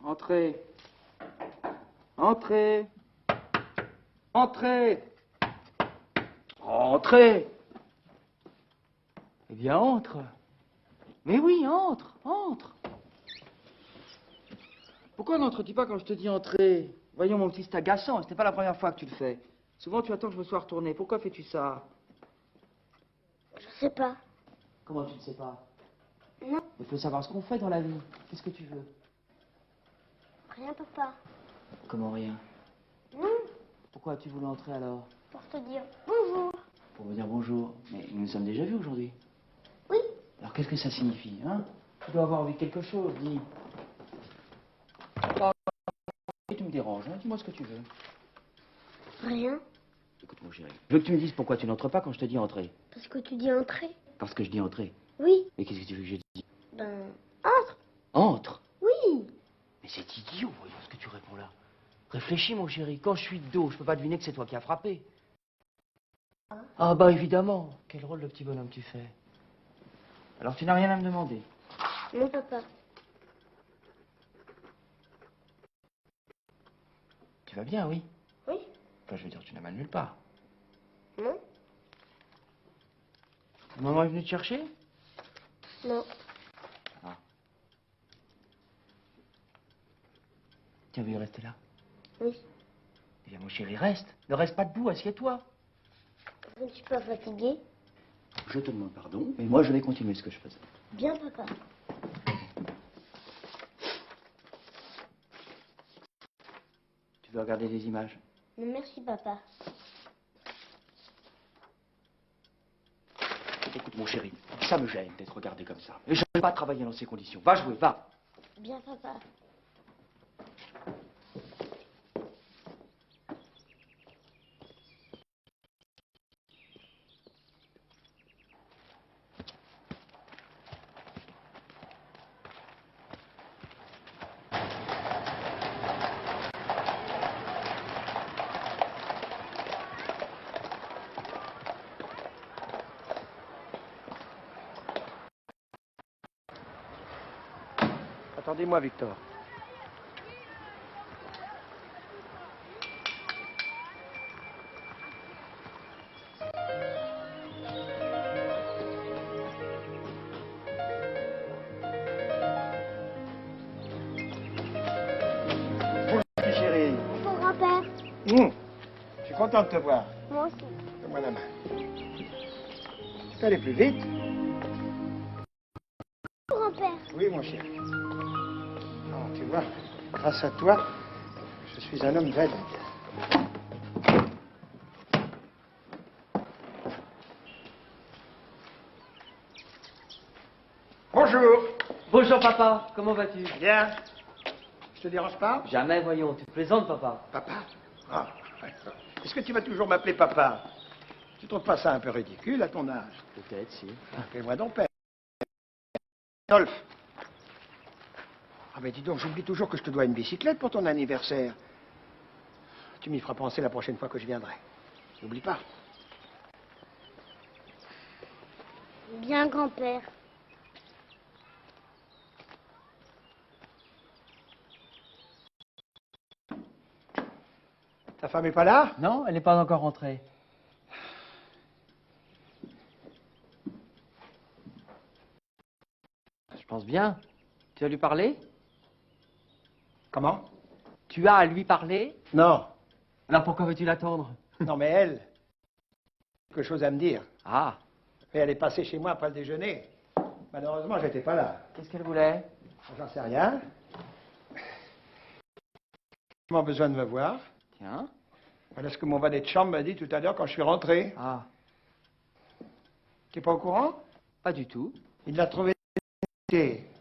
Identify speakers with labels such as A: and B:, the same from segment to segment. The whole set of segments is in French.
A: Entrez. Entrez. Entrez. Entrez. Eh bien, entre. Mais oui, entre, entre. Pourquoi n'entres-tu pas quand je te dis entrer? Voyons, mon petit, c'est agaçant. Ce n'est pas la première fois que tu le fais. Souvent, tu attends que je me sois retourné. Pourquoi fais-tu ça?
B: Je sais pas.
A: Comment tu ne sais pas?
B: Non.
A: Il faut savoir ce qu'on fait dans la vie. Qu'est-ce que tu veux?
B: Rien, papa.
A: Comment rien?
B: Non.
A: Pourquoi as-tu voulu entrer alors?
B: Pour te dire bonjour.
A: Pour me dire bonjour. Mais nous nous sommes déjà vus aujourd'hui.
B: Oui.
A: Alors qu'est-ce que ça signifie, hein? Tu dois avoir envie de quelque chose, dis. Ah, tu me déranges, hein? Dis-moi ce que tu veux.
B: Rien.
A: Écoute, mon chéri, je veux que tu me dises pourquoi tu n'entres pas quand je te dis entrer.
B: Parce que tu dis entrer.
A: Parce que je dis entrer.
B: Oui.
A: Mais qu'est-ce que tu veux que je dise?
B: Ben, entre.
A: Entre?
B: Oui.
A: Mais c'est idiot, voyons ce que tu réponds là. Réfléchis, mon chéri. Quand je suis de dos, je peux pas deviner que c'est toi qui as frappé. Ah bah évidemment. Quel rôle de petit bonhomme tu fais. Alors tu n'as rien à me demander.
B: Non, papa.
A: Tu vas bien, oui?
B: Oui.
A: Enfin, je veux dire, tu n'as mal nulle part.
B: Non.
A: Maman est venue te chercher?
B: Non.
A: Ah. Tiens, veux rester là?
B: Oui.
A: Eh bien, mon chéri, reste. Ne reste pas debout, assieds-toi.
B: Je ne suis pas fatiguée.
A: Je te demande pardon, mais moi, je vais continuer ce que je faisais.
B: Bien, papa.
A: Tu veux regarder des images?
B: Non, merci, papa.
A: Écoute, mon chéri, ça me gêne d'être regardé comme ça. Et je ne vais pas travailler dans ces conditions. Va jouer, va.
B: Bien, papa.
C: Attendez-moi, Victor. Bonjour, petit chéri.
B: Bonjour, grand-père.
C: Je suis content de te voir.
B: Moi aussi.
C: Donne-moi la main. Tu peux aller plus vite?
B: Grand-père.
C: Oui, mon chéri. Oh, tu vois, grâce à toi, je suis un homme valide. Bonjour.
A: Bonjour, papa. Comment vas-tu?
C: Bien. Je te dérange pas?
A: Jamais, voyons. Tu te plaisantes, papa.
C: Papa? Ah. Est-ce que tu vas toujours m'appeler papa? Tu trouves pas ça un peu ridicule à ton âge?
A: Peut-être, si.
C: Fais-moi donc père. Adolphe. Ah ben dis donc, j'oublie toujours que je te dois une bicyclette pour ton anniversaire. Tu m'y feras penser la prochaine fois que je viendrai. N'oublie pas.
B: Bien, grand-père.
C: Ta femme est pas là?
A: Non, elle n'est pas encore rentrée. Je pense bien. Tu as lui parlé?
C: Comment?
A: Tu as à lui parler?
C: Non.
A: Alors pourquoi veux-tu l'attendre?
C: Non, mais elle, quelque chose à me dire.
A: Ah,
C: Et elle est passée chez moi après le déjeuner. Malheureusement, j'étais pas là.
A: qu'est-ce qu'elle voulait?
C: J'en sais rien. Ils ont besoin de me voir.
A: Tiens.
C: Voilà ce que mon valet de chambre m'a dit tout à l'heure quand je suis rentré.
A: Ah,
C: T'es pas au courant?
A: pas du tout.
C: Il l'a trouvé.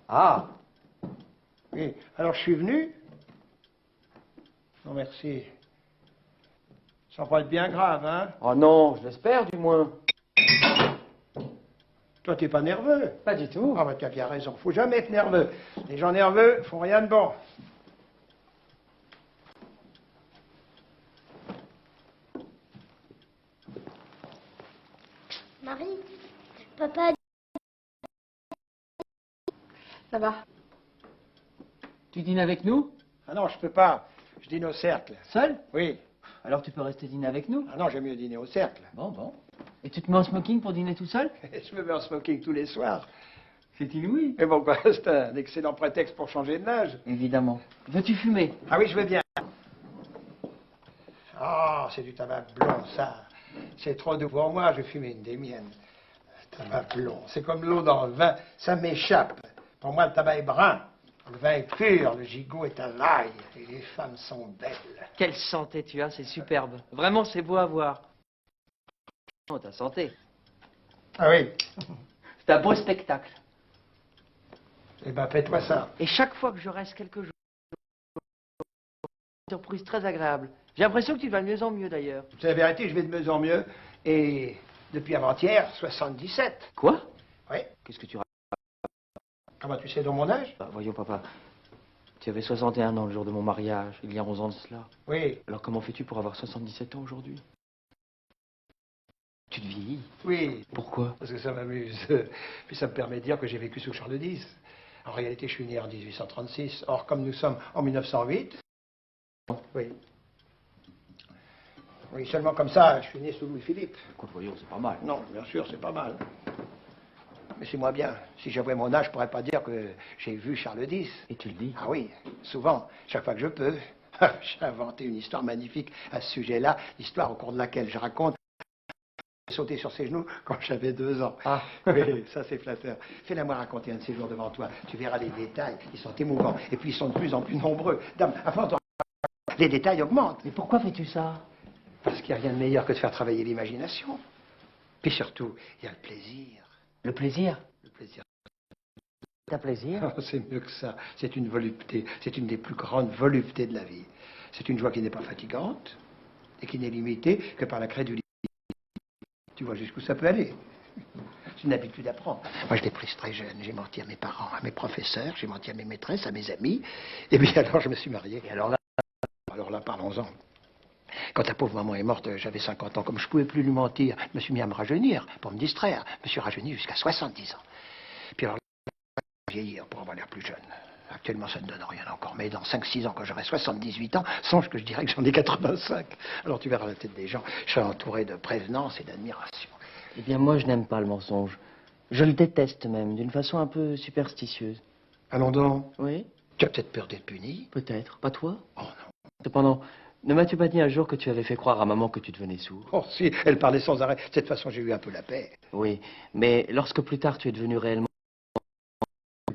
A: Ah,
C: Oui. Alors je suis venu. Non, merci. Ça va pas être bien grave, hein?
A: oh non, je l'espère du moins.
C: Toi, t'es pas nerveux?
A: Pas du tout.
C: Ah, bah, t'as bien raison. Faut jamais être nerveux. Les gens nerveux font rien de bon.
B: Marie, papa a dit...
D: Ça va.
A: Tu dînes avec nous?
C: Ah non, je peux pas. Je dîne au cercle.
A: Seul?
C: Oui.
A: Alors tu peux rester dîner avec nous?
C: Ah non, j'aime mieux dîner au cercle.
A: Bon, bon. Et tu te mets en smoking pour dîner tout seul?
C: Je me mets en smoking tous les soirs.
A: C'est inouï.
C: Mais bon, quoi, c'est un excellent prétexte pour changer de nage.
A: Évidemment. Veux-tu fumer?
C: Ah oui, je veux bien. Oh, c'est du tabac blond, ça. C'est trop doux pour moi, je vais fumer une des miennes. Tabac blond, c'est comme l'eau dans le vin, ça m'échappe. Pour moi, le tabac est brun. Le vin est pur, le gigot est à l'ail, et les femmes sont belles.
A: Quelle santé tu as, c'est superbe. Vraiment, c'est beau à voir. Oh, ta santé.
C: Ah oui?
A: C'est un beau spectacle.
C: Eh ben, fais-toi ça.
A: Et chaque fois que je reste quelques jours, une surprise très agréable. J'ai l'impression que tu vas de mieux en mieux d'ailleurs.
C: C'est la vérité, je vais de mieux en mieux. Et depuis avant-hier, 77.
A: Quoi?
C: Oui.
A: Qu'est-ce que tu racontes?
C: Comment tu sais dans mon âge?
A: Bah, voyons, papa. Tu avais 61 ans le jour de mon mariage, il y a 11 ans de cela.
C: Oui.
A: Alors comment fais-tu pour avoir 77 ans aujourd'hui? Tu te vieillis.
C: Oui.
A: Pourquoi?
C: Parce que ça m'amuse. Puis ça me permet de dire que j'ai vécu sous Charles X. En réalité, je suis né en 1836. Or, comme nous sommes en 1908... Oui. Oui, seulement comme ça, je suis né sous Louis-Philippe.
A: Écoute, voyons, c'est pas mal.
C: Non, bien sûr, c'est pas mal. Mais c'est moi bien. Si j'avais mon âge, je pourrais pas dire que j'ai vu Charles X.
A: Et tu le dis?
C: Ah oui, souvent, chaque fois que je peux. J'ai inventé une histoire magnifique à ce sujet-là, l'histoire au cours de laquelle je raconte sauter sur ses genoux quand j'avais 2 ans.
A: Ah.
C: Oui, ça c'est flatteur. Fais-la moi raconter un de ces jours devant toi. Tu verras les détails, ils sont émouvants. Et puis ils sont de plus en plus nombreux. Dame, à force de... les détails augmentent.
A: Mais pourquoi fais-tu ça?
C: Parce qu'il n'y a rien de meilleur que de faire travailler l'imagination. Puis surtout, il y a le plaisir.
A: Le plaisir?
C: Le plaisir.
A: T'as plaisir?
C: Oh, c'est mieux que ça. C'est une volupté. C'est une des plus grandes voluptés de la vie. C'est une joie qui n'est pas fatigante et qui n'est limitée que par la crédulité. Tu vois jusqu'où ça peut aller. C'est une habitude à prendre. Moi, je l'ai prise très jeune. J'ai menti à mes parents, à mes professeurs, j'ai menti à mes maîtresses, à mes amis. Et puis alors, je me suis marié. Et alors là, parlons-en. Quand ta pauvre maman est morte, j'avais 50 ans. Comme je ne pouvais plus lui mentir, je me suis mis à me rajeunir pour me distraire. Je me suis rajeuni jusqu'à 70 ans. Puis alors, vieillir pour avoir l'air plus jeune. Actuellement, ça ne donne rien encore. Mais dans 5-6 ans, quand j'aurai 78 ans, songe que je dirais que j'en ai 85. Alors tu verras la tête des gens. Je serai entouré de prévenance et d'admiration.
A: Eh bien, moi, je n'aime pas le mensonge. Je le déteste même, d'une façon un peu superstitieuse.
C: Allons donc.
A: Oui?
C: Tu as peut-être peur d'être puni?
A: Peut-être. Pas toi?
C: Oh non.
A: Cependant, ne m'as-tu pas dit un jour que tu avais fait croire à maman que tu devenais sourd?
C: Oh si, elle parlait sans arrêt. De cette façon, j'ai eu un peu la paix.
A: Oui, mais lorsque plus tard tu es devenu réellement...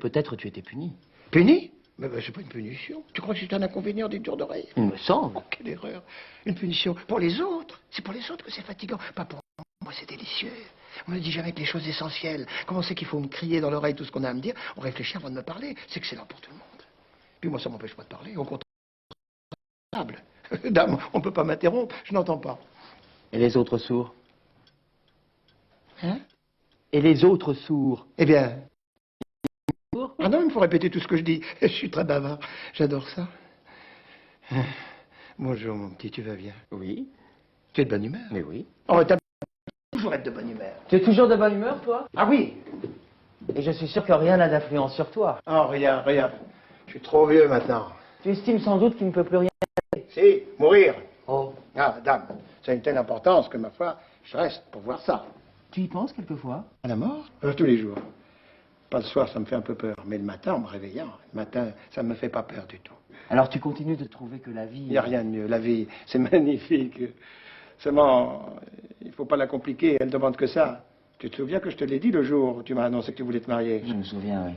A: Peut-être tu étais puni.
C: Puni? Mais c'est pas une punition. Tu crois que c'est un inconvénient des durs d'oreille?
A: Il me semble.
C: Oh, quelle erreur. Une punition pour les autres. C'est pour les autres que c'est fatigant. Pas pour moi, c'est délicieux. On ne dit jamais que les choses essentielles. Comment c'est qu'il faut me crier dans l'oreille tout ce qu'on a à me dire? On réfléchit avant de me parler. C'est excellent pour tout le monde. Puis moi, ça m'empêche pas de parler. Au contraire. Dame, on ne peut pas m'interrompre. Je n'entends pas.
A: Et les autres sourds?
C: Hein?
A: Et les autres sourds?
C: Eh bien... Ah non, il me faut répéter tout ce que je dis. Je suis très bavard. J'adore ça. Bonjour, mon petit, tu vas bien?
A: Oui.
C: Tu es de bonne humeur?
A: Mais oui.
C: Oh, t'as toujours être de bonne humeur.
A: Tu es toujours de bonne humeur, toi?
C: Ah oui?
A: Et je suis sûr que rien n'a d'influence sur toi.
C: Oh, rien, rien. Je suis trop vieux maintenant.
A: Tu estimes sans doute qu'il ne peut plus rien.
C: Si, mourir.
A: Oh.
C: Ah, dame, ça a une telle importance que, ma foi, je reste pour voir ça.
A: Tu y penses quelquefois?
C: À la mort? Tous les jours. Pas le soir, ça me fait un peu peur. Mais le matin, en me réveillant, le matin, ça ne me fait pas peur du tout.
A: Alors tu continues de trouver que la vie...
C: Il n'y a rien de mieux. La vie, c'est magnifique. Seulement, il ne faut pas la compliquer. Elle demande que ça. Tu te souviens que je te l'ai dit le jour où tu m'as annoncé que tu voulais te marier?
A: Je me souviens, oui.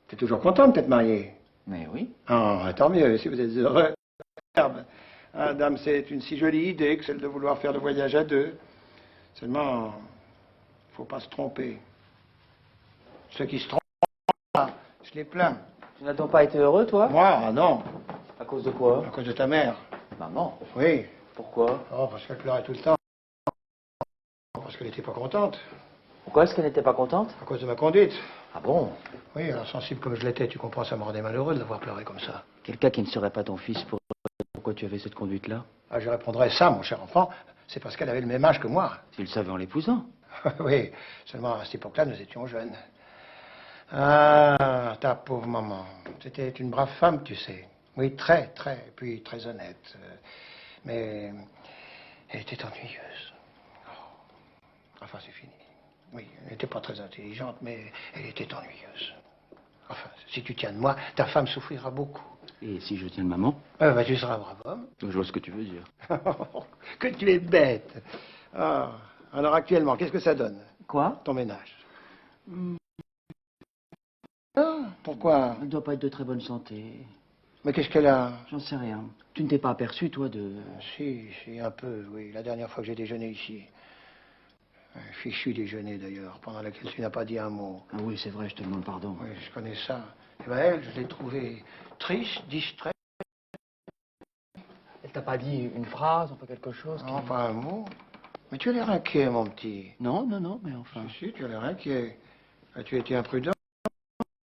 C: Tu es toujours content de t'être marié?
A: Mais oui.
C: Ah, tant mieux, si vous êtes heureux. Ah, dame, c'est une si jolie idée que celle de vouloir faire le voyage à deux. Seulement, il ne faut pas se tromper. Ceux qui se trompent, je les plains.
A: Tu n'as donc pas été heureux, toi?
C: Moi, ah non.
A: À cause de quoi?
C: À cause de ta mère.
A: Maman.
C: Oui.
A: Pourquoi?
C: Oh, parce qu'elle pleurait tout le temps. Parce qu'elle n'était pas contente.
A: Pourquoi est-ce qu'elle n'était pas contente?
C: À cause de ma conduite.
A: Ah bon?
C: Oui, alors sensible comme je l'étais, tu comprends, ça me rendait malheureux de l'avoir pleuré comme ça.
A: Quelqu'un qui ne serait pas ton fils, pourquoi tu avais cette conduite-là?
C: Ah, je répondrais ça, mon cher enfant, c'est parce qu'elle avait le même âge que moi.
A: Tu le savais en l'épousant.
C: Oui, seulement à cette époque-là, nous étions jeunes. Ah, ta pauvre maman. C'était une brave femme, tu sais. Oui, très, très, puis très honnête. Mais elle était ennuyeuse. Oh. Enfin, c'est fini. Oui, elle n'était pas très intelligente, mais elle était ennuyeuse. Enfin, si tu tiens de moi, ta femme souffrira beaucoup.
A: Et si je tiens de maman?
C: Bah, tu seras un brave homme.
A: Je vois ce que tu veux dire.
C: Que tu es bête. Ah, alors actuellement, qu'est-ce que ça donne,
A: Quoi?
C: ton ménage? Ah, pourquoi?
A: Elle ne doit pas être de très bonne santé.
C: Mais qu'est-ce qu'elle a?
A: J'en sais rien. Tu ne t'es pas aperçu, toi, de...
C: Si, un peu, oui. La dernière fois que j'ai déjeuné ici. Un fichu déjeuner, d'ailleurs, pendant lequel tu n'as pas dit un mot.
A: Ah oui, c'est vrai, je te demande pardon.
C: Oui, je connais ça. Eh bien, elle, je l'ai trouvée triste, distraite.
A: Elle t'a pas dit une phrase, enfin quelque chose
C: Non, pas un mot. Mais tu as l'air inquiet, mon petit.
A: Non, non, non, mais enfin...
C: Si, tu as l'air inquiet. As-tu été imprudent?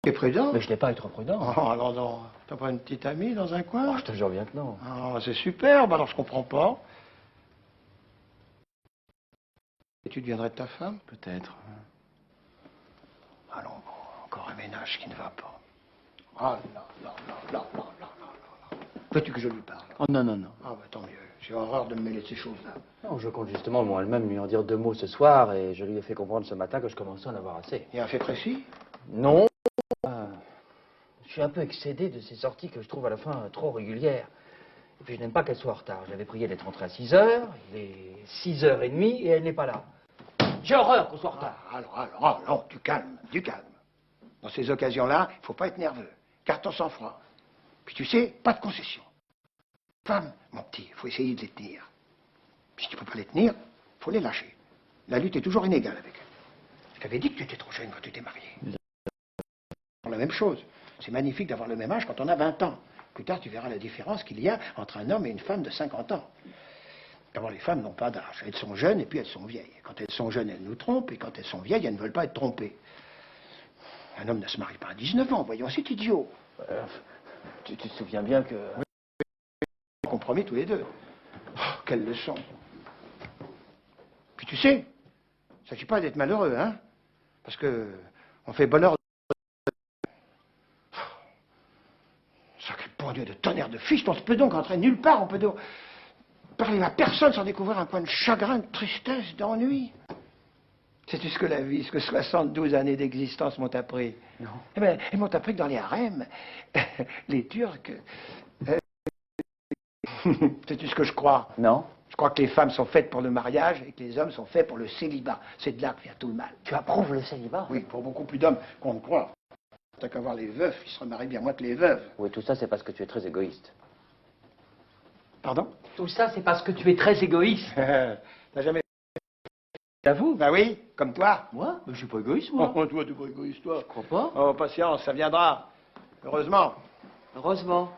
C: Tu es prudent?
A: Mais je n'ai pas été prudent.
C: Oh, alors non. T'as pas une petite amie dans un coin?
A: Oh, je te jure bien que non.
C: Ah, c'est superbe, alors je comprends pas. Et tu deviendrais de ta femme?
A: Peut-être.
C: Allons, bon, encore un ménage qui ne va pas. Ah, là, là, là, là, là, là, là, là. Veux-tu que je lui parle?
A: Oh non, non, non.
C: Ah, bah tant mieux. J'ai horreur de me mêler de ces choses-là.
A: Non, je compte justement moi-même lui en dire 2 mots ce soir et je lui ai fait comprendre ce matin que je commençais à en avoir assez.
C: Il y a un fait précis?
A: Non. Je suis un peu excédé de ces sorties que je trouve à la fin trop régulières. Et puis je n'aime pas qu'elle soit en retard. J'avais prié d'être rentrée à 6 heures, il est 6h30 et elle n'est pas là. J'ai horreur qu'on soit en retard.
C: Alors, tu calmes, tu calmes. Dans ces occasions-là, il ne faut pas être nerveux. Garde ton sang-froid. Puis tu sais, pas de concession. Femme, mon petit, il faut essayer de les tenir. Puis si tu ne peux pas les tenir, il faut les lâcher. La lutte est toujours inégale avec elles. Je t'avais dit que tu étais trop jeune quand tu t'es marié. C'est la même chose. C'est magnifique d'avoir le même âge quand on a 20 ans. Plus tard, tu verras la différence qu'il y a entre un homme et une femme de 50 ans. D'abord, les femmes n'ont pas d'âge. Elles sont jeunes et puis elles sont vieilles. Quand elles sont jeunes, elles nous trompent. Et quand elles sont vieilles, elles ne veulent pas être trompées. Un homme ne se marie pas à 19 ans. Voyons, c'est idiot.
A: Tu te souviens bien que...
C: Compromis tous les deux. Oh, quelle leçon. Puis tu sais, il ne s'agit pas d'être malheureux, hein. Parce que on fait bonheur. Sacré bon Dieu de tonnerre de fiche, on se peut donc entrer nulle part, on peut donc parler à personne sans découvrir un coin de chagrin, de tristesse, d'ennui. Sais-tu ce que la vie, ce que 72 années d'existence m'ont appris?
A: Non.
C: Eh bien, ils m'ont appris que dans les harems, les Turcs... Sais-tu ce que je crois?
A: Non.
C: Je crois que les femmes sont faites pour le mariage et que les hommes sont faits pour le célibat. C'est de là que vient tout le mal.
A: Tu approuves le célibat?
C: Oui, pour beaucoup plus d'hommes qu'on ne croit. T'as qu'à voir les veufs, ils se remarient bien moins que les veuves.
A: Oui, tout ça, c'est parce que tu es très égoïste.
C: Pardon?
A: Tout ça, c'est parce que tu es très égoïste.
C: T'as jamais...
A: T'avoues?
C: Bah oui, comme toi.
A: Moi? Mais je suis pas égoïste,
C: Oh,
A: moi.
C: toi, tu es pas égoïste, toi.
A: Je crois pas.
C: Oh, patience, ça viendra. Heureusement.
A: Heureusement.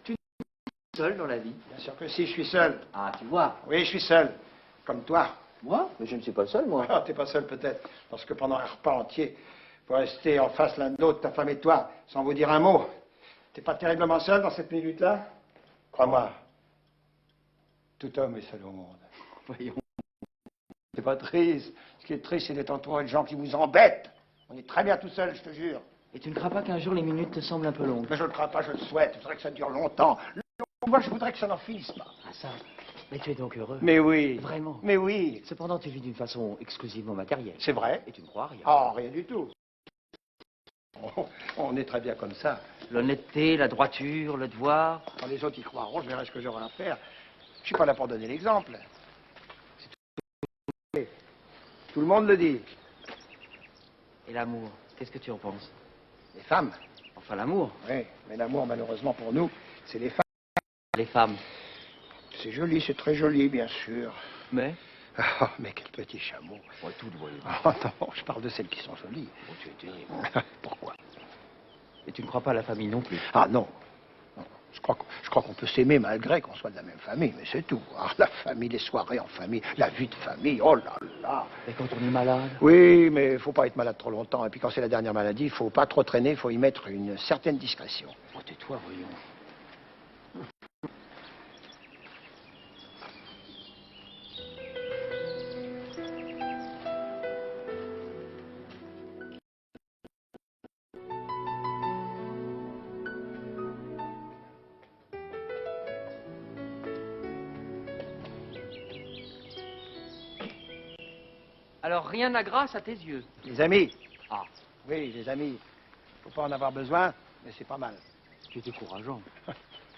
A: Tu n'es pas seul dans la vie.
C: Bien sûr que si, je suis seul.
A: Ah, tu vois.
C: Oui, je suis seul. Comme toi.
A: Moi? Mais je ne suis pas seul, moi.
C: Ah, t'es pas seul peut-être, parce que pendant un repas entier, vous restez en face l'un de l'autre, ta femme et toi, sans vous dire un mot. T'es pas terriblement seul dans cette minute-là? Crois-moi, tout homme est seul au monde.
A: Voyons.
C: C'est pas triste. Ce qui est triste, c'est d'être entouré de gens qui vous embêtent. On est très bien tout seul, je te jure.
A: Et tu ne crois pas qu'un jour les minutes te semblent un peu longues?
C: Mais je ne crains pas, je le souhaite. Je voudrais que ça dure longtemps. Moi, je voudrais que ça n'en finisse pas.
A: Ah ça. Mais tu es donc heureux.
C: Mais oui.
A: Vraiment.
C: Mais oui.
A: Cependant, tu vis d'une façon exclusivement matérielle.
C: C'est vrai.
A: Et tu ne crois à rien.
C: Ah, rien du tout. On est très bien comme ça.
A: L'honnêteté, la droiture, le devoir.
C: Quand les autres y croiront, je verrai ce que j'aurai à faire. Je suis pas là pour donner l'exemple. Tout le monde le dit.
A: Et l'amour, qu'est-ce que tu en penses?
C: Les femmes.
A: Enfin, l'amour.
C: Oui, mais l'amour, malheureusement pour nous, c'est les femmes.
A: Les femmes.
C: C'est joli, c'est très joli, bien sûr.
A: Mais?
C: Oh, mais quel petit chameau.
A: Ouais, tout le voyez.
C: Oh non, je parle de celles qui sont jolies.
A: Oh, tu es terrible.
C: Pourquoi?
A: Et tu ne crois pas à la famille non plus?
C: Ah non. Non. Je crois qu'on peut s'aimer malgré qu'on soit de la même famille, mais c'est tout. Ah, la famille, les soirées en famille, la vie de famille, oh là là.
A: Et quand on est malade?
C: Oui, mais il faut pas être malade trop longtemps. Et puis quand c'est la dernière maladie, il faut pas trop traîner, il faut y mettre une certaine discrétion.
A: Oh, tais-toi, voyons. Alors, rien n'a grâce à tes yeux.
C: Les amis.
A: Ah,
C: Oui, les amis. Faut pas en avoir besoin, mais c'est pas mal.
A: tu es décourageant.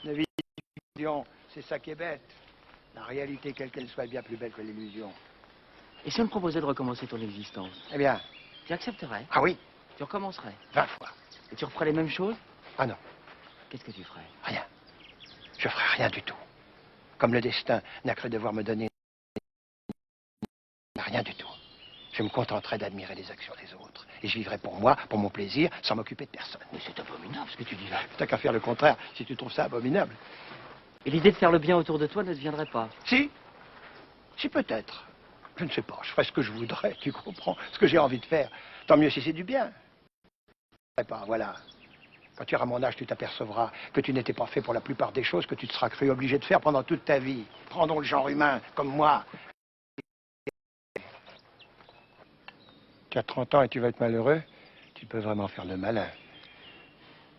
C: La vie d'illusion, c'est ça qui est bête. La réalité, quelle qu'elle soit, est bien plus belle que l'illusion.
A: Et si on te proposait de recommencer ton existence?
C: Eh bien,
A: Tu accepterais?
C: ah oui,
A: Tu recommencerais?
C: 20 fois.
A: Et tu referais les mêmes choses?
C: Ah non,
A: Qu'est-ce que tu ferais?
C: rien. Je ferai rien du tout. Comme le destin n'a cru devoir me donner rien du tout. Je me contenterai d'admirer les actions des autres. Et je vivrai pour moi, pour mon plaisir, sans m'occuper de personne.
A: Mais c'est abominable ce que tu dis là.
C: T'as qu'à faire le contraire, si tu trouves ça abominable.
A: Et l'idée de faire le bien autour de toi ne te viendrait pas?
C: Si, si peut-être. Je ne sais pas, je ferai ce que je voudrais, tu comprends, ce que j'ai envie de faire. Tant mieux si c'est du bien. Je ne pas, voilà. Quand tu auras mon âge, tu t'apercevras que tu n'étais pas fait pour la plupart des choses que tu te seras cru obligé de faire pendant toute ta vie. Prendons le genre humain, comme moi. Tu as 30 ans et tu vas être malheureux, tu peux vraiment faire le malin.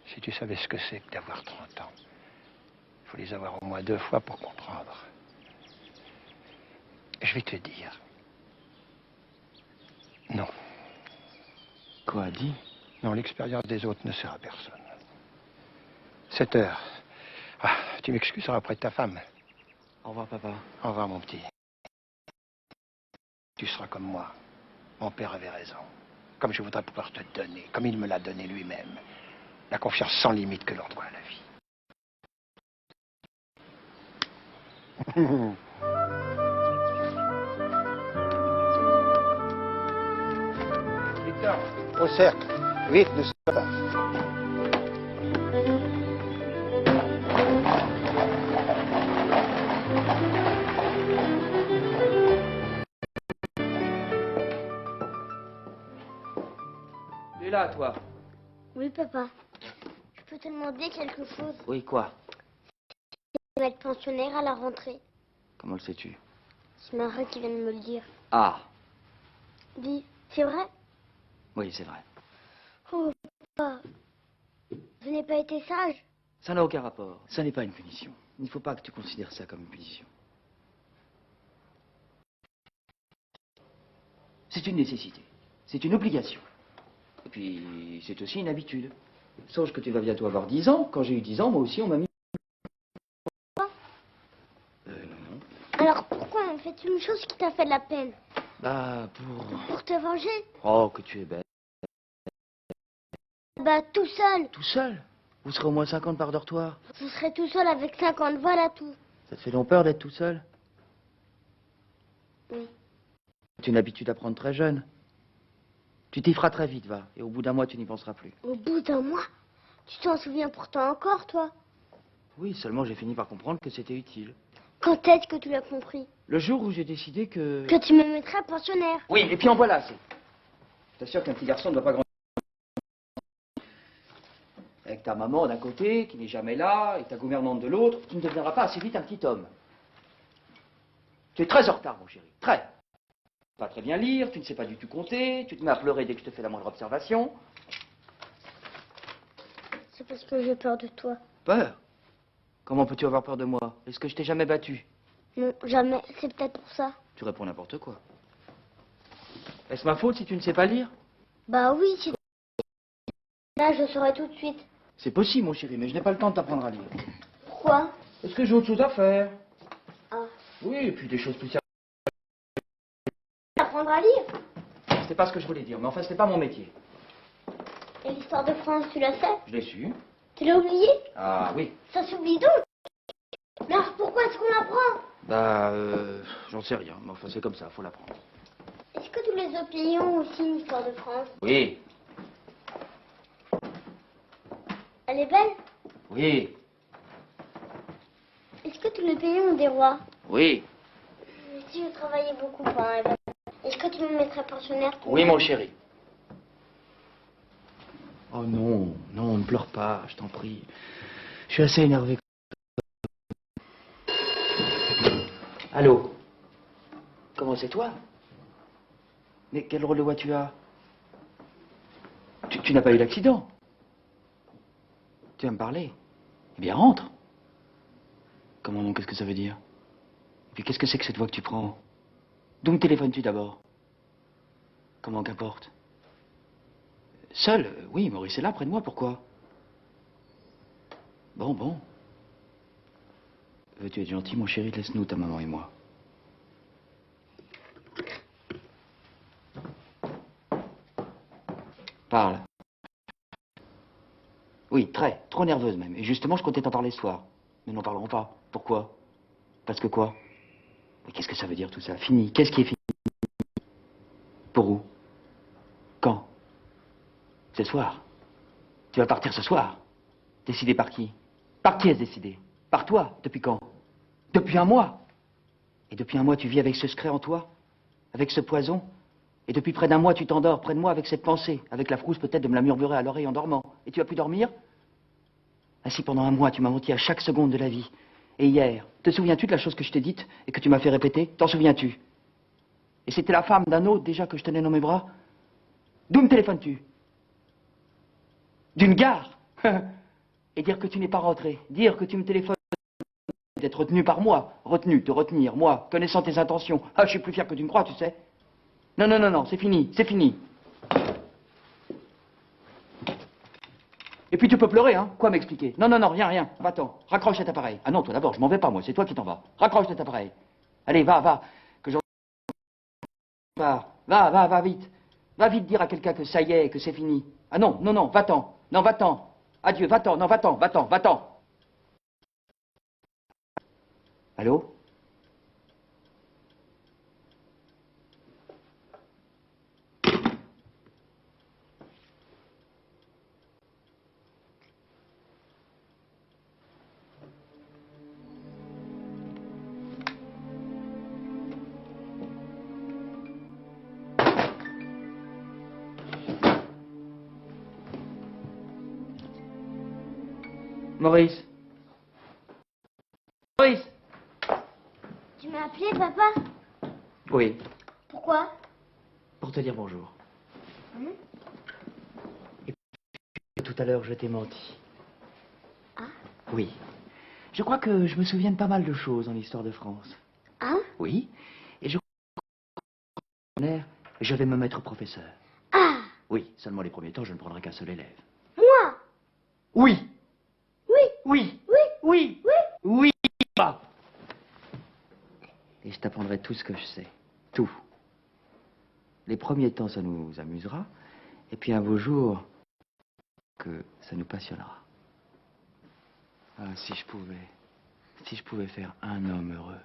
C: Si tu savais ce que c'est que d'avoir 30 ans. Il faut les avoir au moins 2 fois pour comprendre. Je vais te dire. Non.
A: Quoi, dis?
C: Non, l'expérience des autres ne sert à personne. 7 heures. Ah, tu m'excuseras auprès de ta femme.
A: Au revoir, papa.
C: Au revoir, mon petit. Tu seras comme moi. Mon père avait raison. Comme je voudrais pouvoir te donner, comme il me l'a donné lui-même. La confiance sans limite que l'on doit à la vie. Victor, au cercle. Vite, ne sais pas.
A: Tu es là, toi?
B: Oui, papa. Je peux te demander quelque chose?
A: Oui, quoi?
B: Tu vas être pensionnaire à la rentrée.
A: Comment le sais-tu?
B: C'est Marie qui vient de me le dire.
A: Ah,
B: Dis, c'est vrai?
A: oui, c'est vrai.
B: Oh, papa. Je n'ai pas été sage.
A: Ça n'a aucun rapport. Ça n'est pas une punition. Il ne faut pas que tu considères ça comme une punition. C'est une nécessité. C'est une obligation. Et puis, c'est aussi une habitude. Songe que tu vas bientôt avoir 10 ans. Quand j'ai eu 10 ans, moi aussi, on m'a mis... Non.
B: Alors pourquoi on fait une chose qui t'a fait de la peine?
A: Bah,
B: Pour te venger?
A: Oh, que tu es bête.
B: Bah tout seul.
A: Tout seul? Vous serez au moins 50 par dortoir.
B: Je serai tout seul avec 50, voilà tout.
A: Ça te fait donc peur d'être tout seul?
B: Oui.
A: C'est une habitude à prendre très jeune. Tu t'y feras très vite, va. Et au bout d'un mois, tu n'y penseras plus.
B: Au bout d'un mois? Tu t'en souviens pourtant encore, toi?
A: Oui, seulement j'ai fini par comprendre que c'était utile.
B: Quand est-ce que tu l'as compris?
A: Le jour où j'ai décidé que...
B: Que tu me mettrais pensionnaire.
A: Oui, et puis en voilà assez. Je t'assure qu'un petit garçon ne doit pas grandir. Avec ta maman d'un côté, qui n'est jamais là, et ta gouvernante de l'autre, tu ne deviendras pas assez vite un petit homme. Tu es très en retard, mon chéri, très. Tu ne sais pas très bien lire, tu ne sais pas du tout compter, tu te mets à pleurer dès que je te fais la moindre observation.
B: C'est parce que j'ai peur de toi.
A: Peur? Comment peux-tu avoir peur de moi? Est-ce que je t'ai jamais battu?
B: Non, jamais. C'est peut-être pour ça.
A: Tu réponds n'importe quoi. Est-ce ma faute si tu ne sais pas lire?
B: Bah oui, si... Là, je saurai tout de suite.
A: C'est possible, mon chéri, mais je n'ai pas le temps de t'apprendre à lire.
B: Pourquoi?
A: Est-ce que j'ai autre chose à faire?
B: Ah.
A: Oui, et puis des choses plus sérieuses.
B: Apprendre à lire.
A: C'était pas ce que je voulais dire, mais enfin, c'était pas mon métier.
B: Et l'histoire de France, tu la sais?
A: Je l'ai su.
B: Tu l'as oublié?
A: Ah oui.
B: Ça s'oublie donc. Mais alors pourquoi est-ce qu'on l'apprend?
A: Bah, j'en sais rien, mais enfin, c'est comme ça, faut l'apprendre.
B: Est-ce que tous les autres pays ont aussi une histoire de France?
A: Oui,
B: Elle est belle?
A: oui,
B: Est-ce que tous les pays ont des rois?
A: oui.
B: Mais si je travaillais beaucoup pendant les vacances, est-ce que tu me mettrais pensionnaire?
A: Oui, mon chéri. Oh non, non, ne pleure pas, je t'en prie. Je suis assez énervé. Allô? Comment c'est toi? Mais quel rôle de voix tu as? Tu n'as pas eu d'accident? Tu vas me parler? Eh bien, rentre. Comment non, qu'est-ce que ça veut dire? Et puis qu'est-ce que c'est que cette voix que tu prends? D'où me téléphones-tu d'abord? Comment qu'importe? Seul? Oui, Maurice est là, près de moi, pourquoi? Bon, bon. Veux-tu être gentil, mon chéri? Laisse-nous, ta maman et moi. Parle. Oui, très, trop nerveuse même. Et justement, je comptais t'en parler ce soir. Mais n'en parlerons pas. Pourquoi? Parce que quoi? Mais qu'est-ce que ça veut dire tout ça? Fini. Qu'est-ce qui est fini? Pour où? Quand? Ce soir. Tu vas partir ce soir. Décidé par qui? Par qui est-ce décidé? Par toi. Depuis quand? Depuis un mois. Et depuis un mois, tu vis avec ce secret en toi? Avec ce poison? Et depuis près d'un mois, tu t'endors près de moi avec cette pensée, avec la frousse peut-être de me la murmurer à l'oreille en dormant. Et tu vas plus dormir? Ainsi, pendant un mois, tu m'as menti à chaque seconde de la vie. Et hier, te souviens-tu de la chose que je t'ai dite et que tu m'as fait répéter? T'en souviens-tu? Et c'était la femme d'un autre déjà que je tenais dans mes bras? D'où me téléphones-tu? D'une gare? Et dire que tu n'es pas rentré, dire que tu me téléphones, d'être retenu par moi, retenu, te retenir, moi, connaissant tes intentions. Ah, je suis plus fier que tu me crois, tu sais. Non, non, non, non, c'est fini, c'est fini. Et puis tu peux pleurer, hein? Quoi m'expliquer? Non, non, non, rien, rien. Va-t'en. Raccroche cet appareil. Ah non, toi d'abord, je m'en vais pas, moi, c'est toi qui t'en vas. Raccroche cet appareil. Allez, va, va. Que j'en... Va vite. Va vite dire à quelqu'un que ça y est, que c'est fini. Ah non, non, non, va-t'en. Non, va-t'en. Adieu, va-t'en, non, va-t'en, va-t'en, va-t'en. Allô? Maurice? Maurice?
B: Tu m'as appelé, papa?
A: Oui,
B: Pourquoi?
A: pour te dire bonjour.
B: Hum?
A: Et tout à l'heure, je t'ai menti.
B: Ah?
A: Oui. Je crois que je me souviens de pas mal de choses dans l'histoire de France.
B: Hein?
A: Oui. Et je crois que je vais me mettre professeur.
B: Ah!
A: Oui, seulement les premiers temps, je ne prendrai qu'un seul élève.
B: Moi?
A: Oui.
B: Oui!
A: Oui.
B: Oui!
A: Oui.
B: Oui!
A: Oui. Ah. Et je t'apprendrai tout ce que je sais. Tout. Les premiers temps, ça nous amusera. Et puis un beau jour, que ça nous passionnera. Ah, si je pouvais. Si je pouvais faire un homme heureux.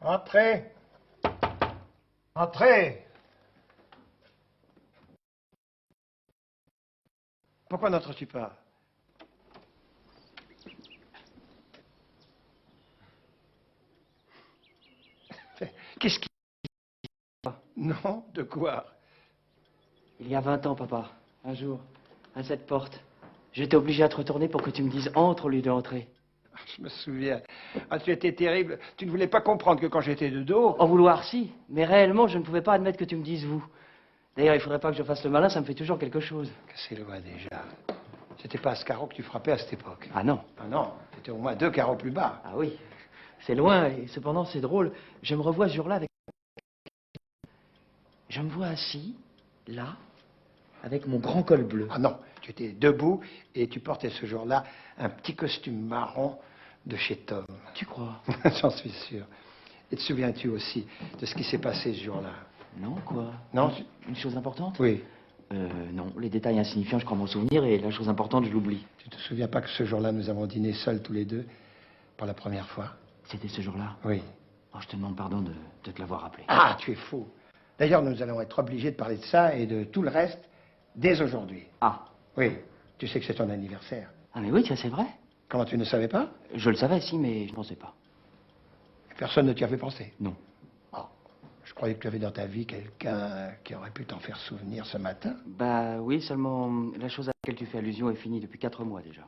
C: Entrez. Entrez. Pourquoi n'entres-tu pas? Qu'est-ce qui... Non, de quoi?
A: Il y a 20 ans, papa, un jour, à cette porte, j'étais obligé à te retourner pour que tu me dises entre au lieu d'entrer.
C: Ah, je me souviens. Ah, tu étais terrible. Tu ne voulais pas comprendre que quand j'étais de dos...
A: En vouloir, si, mais réellement, je ne pouvais pas admettre que tu me dises vous. D'ailleurs, il faudrait pas que je fasse le malin, ça me fait toujours quelque chose.
C: Que c'est loin déjà. C'était pas à ce carreau que tu frappais à cette époque.
A: Ah non.
C: Ah non, c'était au moins 2 carreaux plus bas.
A: Ah oui, c'est loin, et cependant, c'est drôle. Je me revois ce jour-là avec... Je me vois assis, là, avec mon grand col bleu.
C: Ah non, tu étais debout et tu portais ce jour-là un petit costume marron de chez Tom.
A: Tu crois?
C: J'en suis sûr. Et te souviens-tu aussi de ce qui s'est passé ce jour-là?
A: Non, quoi?
C: Non,
A: Une chose importante?
C: Oui.
A: Non, les détails insignifiants, je crois m'en souvenir, et la chose importante, je l'oublie.
C: Tu te souviens pas que ce jour-là, nous avons dîné seuls tous les deux, pour la première fois?
A: C'était ce jour-là?
C: Oui.
A: Oh, je te demande pardon de te l'avoir rappelé.
C: Ah, tu es fou. D'ailleurs, nous allons être obligés de parler de ça et de tout le reste dès aujourd'hui.
A: Ah.
C: Oui, tu sais que c'est ton anniversaire.
A: Ah, mais oui, ça c'est vrai.
C: Comment, tu ne savais pas?
A: Je le savais, si, mais je ne pensais pas.
C: Personne ne t'y avait pensé?
A: Non.
C: Ah, je croyais que tu avais dans ta vie quelqu'un qui aurait pu t'en faire souvenir ce matin.
A: Bah oui, seulement la chose à laquelle tu fais allusion est finie depuis 4 mois déjà.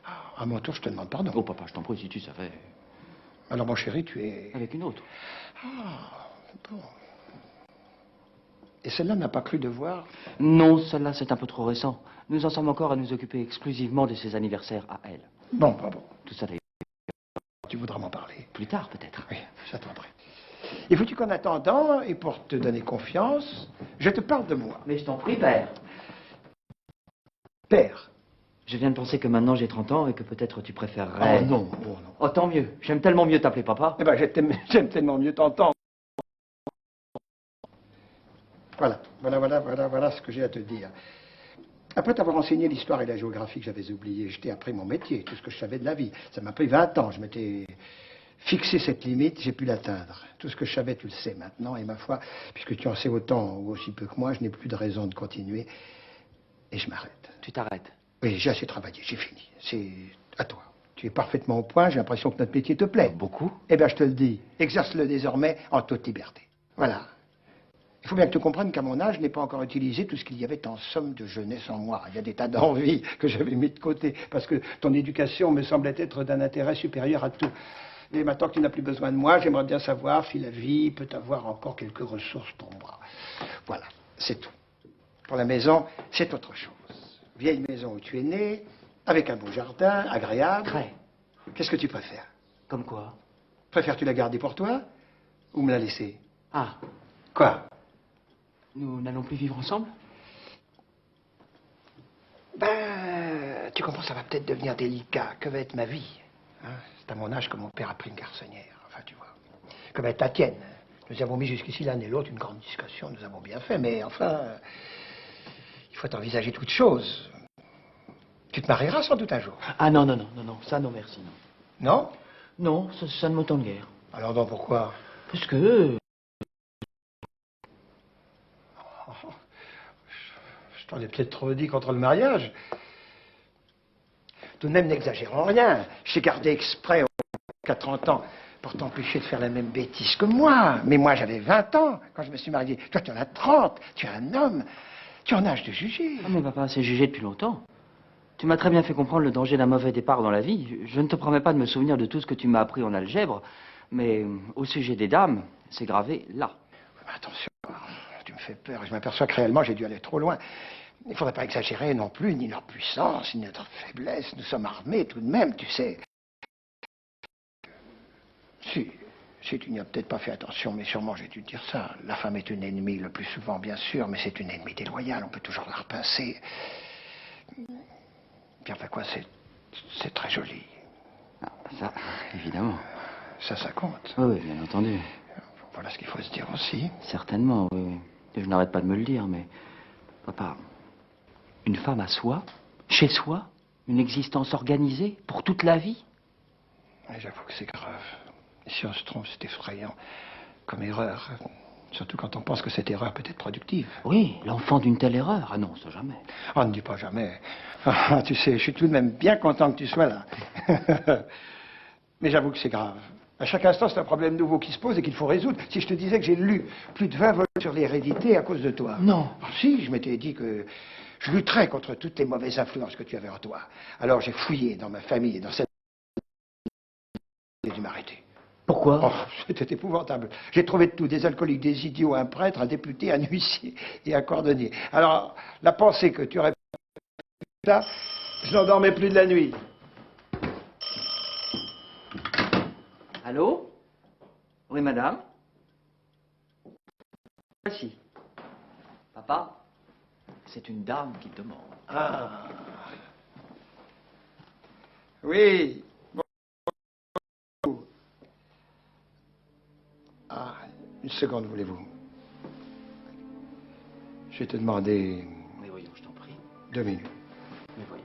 C: Ah, à mon tour, je te demande pardon.
A: Oh papa, je t'en prie, si tu savais.
C: Alors, mon chéri, tu es...
A: Avec une autre.
C: Ah, bon. Et celle-là n'a pas cru de voir?
A: Non, celle-là c'est un peu trop récent. Nous en sommes encore à nous occuper exclusivement de ses anniversaires à elle.
C: Bon, pas bon.
A: Tout ça d'ailleurs.
C: Tu voudras m'en parler?
A: Plus tard peut-être.
C: Oui, j'attendrai. Il faut-tu qu'en attendant, et pour te donner confiance, je te parle de moi.
A: Mais je t'en prie, père.
C: Père.
A: Je viens de penser que maintenant j'ai 30 ans et que peut-être tu préférerais...
C: Oh non, oh non.
A: Oh, tant mieux. J'aime tellement mieux t'appeler papa.
C: Eh ben, j'aime tellement mieux t'entendre. Voilà ce que j'ai à te dire. Après t'avoir enseigné l'histoire et la géographie que j'avais oublié, je t'ai appris mon métier, tout ce que je savais de la vie. Ça m'a pris 20 ans, je m'étais fixé cette limite, j'ai pu l'atteindre. Tout ce que je savais, tu le sais maintenant, et ma foi, puisque tu en sais autant ou aussi peu que moi, je n'ai plus de raison de continuer, et je m'arrête.
A: Tu t'arrêtes.
C: Oui, j'ai assez travaillé, j'ai fini. C'est à toi. Tu es parfaitement au point, j'ai l'impression que notre métier te plaît.
A: Beaucoup?
C: Eh bien, je te le dis, exerce-le désormais en toute liberté. Voilà. Il faut bien que tu comprennes qu'à mon âge, je n'ai pas encore utilisé tout ce qu'il y avait en somme de jeunesse en moi. Il y a des tas d'envies que j'avais mis de côté, parce que ton éducation me semblait être d'un intérêt supérieur à tout. Mais maintenant que tu n'as plus besoin de moi, j'aimerais bien savoir si la vie peut avoir encore quelques ressources pour moi. Voilà, c'est tout. Pour la maison, c'est autre chose. Vieille maison où tu es né, avec un beau jardin, agréable.
A: Très.
C: Qu'est-ce que tu préfères?
A: Comme quoi?
C: Préfères-tu la garder pour toi ou me la laisser?
A: Ah,
C: Quoi?
A: nous n'allons plus vivre ensemble?
C: Ben, tu comprends, ça va peut-être devenir délicat. Que va être ma vie? Hein, c'est à mon âge que mon père a pris une garçonnière. Enfin, tu vois. Que va être la tienne? Nous avons mis jusqu'ici l'un et l'autre une grande discussion. Nous avons bien fait, mais enfin, il faut envisager toute chose. Tu te marieras sans doute un jour.
A: Ah non, non, non, non, non, ça non merci, non.
C: Non?
A: Non, ça ne me tente guère.
C: Alors donc pourquoi?
A: Parce que...
C: Je t'en ai peut-être trop dit contre le mariage. Tout de même, n'exagérons rien. Je t'ai gardé exprès qu'à 30 ans pour t'empêcher de faire la même bêtise que moi. Mais moi, j'avais 20 ans quand je me suis marié. Toi, tu en as 30. Tu es un homme. Tu en as âge de juger.
A: Ah mais papa, c'est jugé depuis longtemps. Tu m'as très bien fait comprendre le danger d'un mauvais départ dans la vie. Je ne te promets pas de me souvenir de tout ce que tu m'as appris en algèbre, mais au sujet des dames, c'est gravé là.
C: Mais attention, tu me fais peur. Je m'aperçois que réellement, j'ai dû aller trop loin. Il ne faudrait pas exagérer non plus, ni leur puissance, ni notre faiblesse. Nous sommes armés tout de même, tu sais. Si tu n'y as peut-être pas fait attention, mais sûrement j'ai dû te dire ça. La femme est une ennemie, le plus souvent, bien sûr, mais c'est une ennemie déloyale. On peut toujours la repincer. Puis enfin quoi, c'est très joli.
A: Ah, ça, évidemment.
C: Ça compte.
A: Oui, oui, bien entendu.
C: Voilà ce qu'il faut se dire aussi.
A: Certainement, oui, oui. Et je n'arrête pas de me le dire, mais... Papa, une femme à soi, chez soi, une existence organisée, pour toute la vie?
C: Et j'avoue que c'est grave. Si on se trompe, c'est effrayant comme erreur. Surtout quand on pense que cette erreur peut être productive.
A: Oui, l'enfant d'une telle erreur. Ah non, ça jamais.
C: Oh, ne dis pas jamais. Ah, tu sais, je suis tout de même bien content que tu sois là. Mais j'avoue que c'est grave. À chaque instant, c'est un problème nouveau qui se pose et qu'il faut résoudre. Si je te disais que j'ai lu plus de 20 volumes sur l'hérédité à cause de toi.
A: Non.
C: Ah, si, je m'étais dit que je lutterais contre toutes les mauvaises influences que tu avais en toi. Alors j'ai fouillé dans ma famille et dans cette... J'ai dû m'arrêter.
A: Pourquoi?
C: Oh, c'était épouvantable. J'ai trouvé de tout, des alcooliques, des idiots, un prêtre, un député, un huissier et un cordonnier. Alors, la pensée que tu aurais fait ça, je n'en dormais plus de la nuit.
A: Allô? Oui, madame? Voici. Papa, c'est une dame qui te demande.
C: Ah. Oui. Ah, une seconde, voulez-vous? Je vais te demander
A: Mais voyons, je t'en prie.
C: 2 minutes.
A: Mais voyons.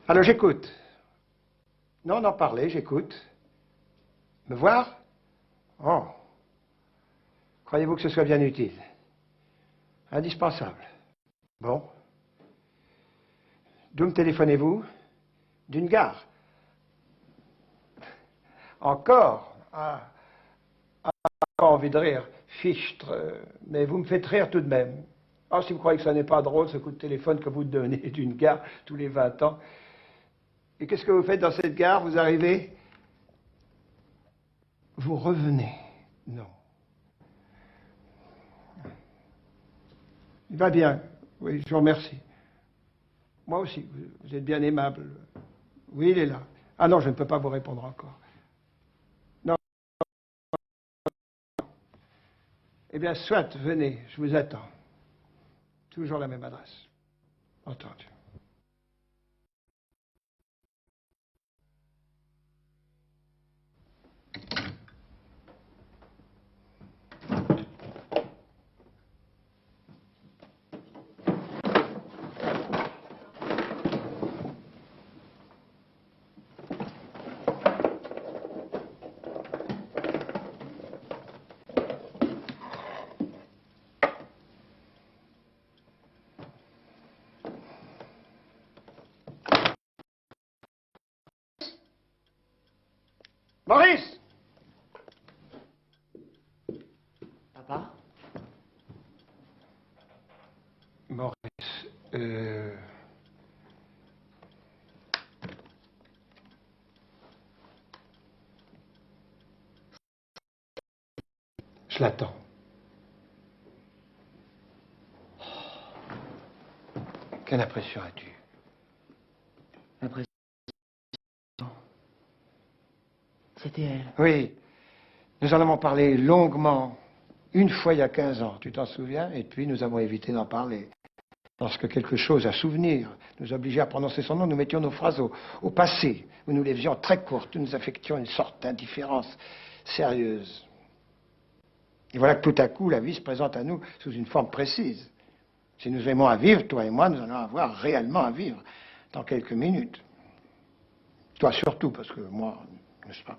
C: Alors, j'écoute. Non, n'en parler, j'écoute. Me voir? Oh. Croyez-vous que ce soit bien utile? Indispensable. Bon. D'où me téléphonez-vous? D'une gare. Encore? Ah. Pas envie de rire. Fichtre. Mais vous me faites rire tout de même. Ah, si vous croyez que ça n'est pas drôle, ce coup de téléphone que vous donnez d'une gare tous les 20 ans. Et qu'est-ce que vous faites dans cette gare? Vous arrivez? Vous revenez? Non. Il va bien. Oui, je vous remercie. Moi aussi, vous êtes bien aimable. Oui, il est là. Ah non, je ne peux pas vous répondre encore. Non. Eh bien, soit, venez, je vous attends. Toujours la même adresse. Entendu. Maurice!
A: Papa?
C: Maurice, je l'attends. Quelle impression as-tu?
A: L'impression. C'était elle.
C: Oui, nous en avons parlé longuement, une fois il y a 15 ans, tu t'en souviens? Et puis nous avons évité d'en parler. Lorsque quelque chose à souvenir nous obligeait à prononcer son nom, nous mettions nos phrases au passé, où nous les faisions très courtes, où nous affections une sorte d'indifférence sérieuse. Et voilà que tout à coup, la vie se présente à nous sous une forme précise. Si nous aimons à vivre, toi et moi, nous allons avoir réellement à vivre dans quelques minutes. Toi surtout, parce que moi, n'est-ce pas?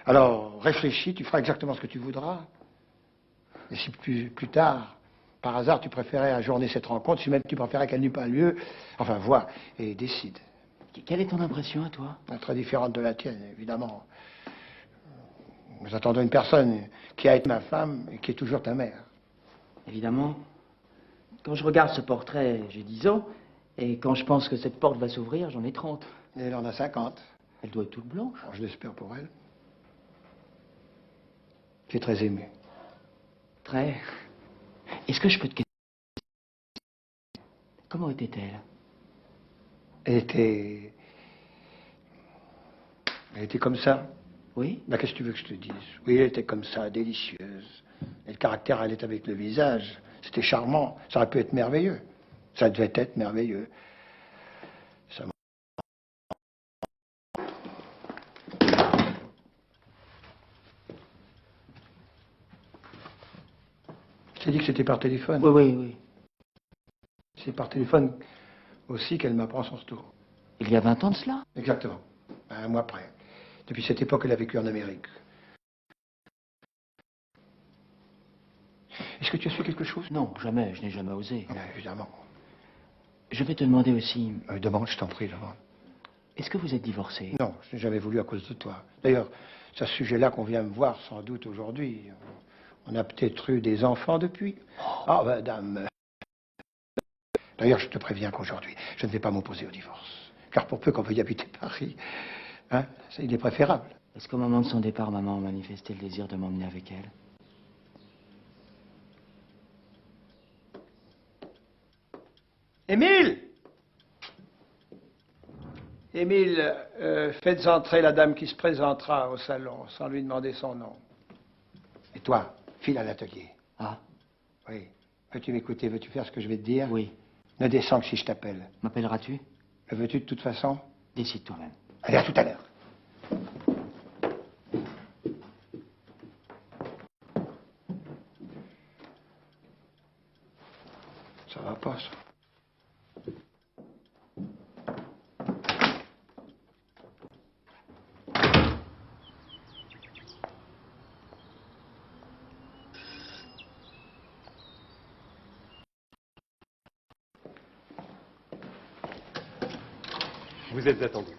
C: Alors, réfléchis, tu feras exactement ce que tu voudras. Et si plus tard, par hasard, tu préférais ajourner cette rencontre, si même tu préférais qu'elle n'eût pas lieu, enfin, vois et décide.
A: Quelle est ton impression à toi?
C: Très différente de la tienne, évidemment. Nous attendons une personne qui a été ma femme et qui est toujours ta mère.
A: Évidemment. Quand je regarde ce portrait, j'ai 10 ans. Et quand je pense que cette porte va s'ouvrir, j'en ai 30.
C: Et elle en a 50.
A: Elle doit être toute blanche.
C: Alors, je l'espère pour elle. Tu es très ému.
A: Très. Est-ce que je peux te questionner? Comment était-elle?
C: Elle était comme ça.
A: Oui?
C: Ben, qu'est-ce que tu veux que je te dise? Oui, elle était comme ça, délicieuse. Et le caractère allait avec le visage. C'était charmant. Ça aurait pu être merveilleux. Ça devait être merveilleux. Ça m'a... Je t'ai dit que c'était par téléphone.
A: Oui, oui, oui.
C: c'est par téléphone aussi qu'elle m'apprend son retour.
A: Il y a 20 ans de cela?
C: Exactement. Un mois après. Depuis cette époque, elle a vécu en Amérique. Est-ce que tu as su quelque chose?
A: Non, jamais, je n'ai jamais osé.
C: Évidemment.
A: Je vais te demander aussi,
C: Demande, je t'en prie, demande.
A: est-ce que vous êtes divorcé?
C: Non, je n'ai jamais voulu à cause de toi. D'ailleurs, c'est à ce sujet-là qu'on vient me voir sans doute aujourd'hui. On a peut-être eu des enfants depuis. Ah, madame. D'ailleurs, je te préviens qu'aujourd'hui, je ne vais pas m'opposer au divorce. Car pour peu qu'on veuille habiter Paris, hein, il est préférable.
A: Est-ce qu'au moment de son départ, maman a manifesté le désir de m'emmener avec elle?
C: Émile! Émile, faites entrer la dame qui se présentera au salon, sans lui demander son nom. Et toi, file à l'atelier.
A: Ah,
C: Oui. Veux-tu m'écouter? Veux-tu faire ce que je vais te dire?
A: oui.
C: Ne descends que si je t'appelle.
A: M'appelleras-tu?
C: Le veux-tu de toute façon?
A: Décide toi-même.
C: Allez, à tout à l'heure. Ça va pas, ça.
D: Vous êtes attendu.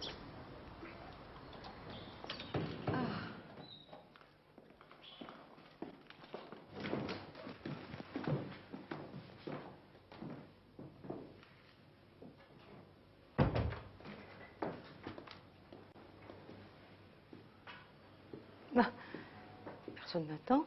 E: Bah, personne m'attend.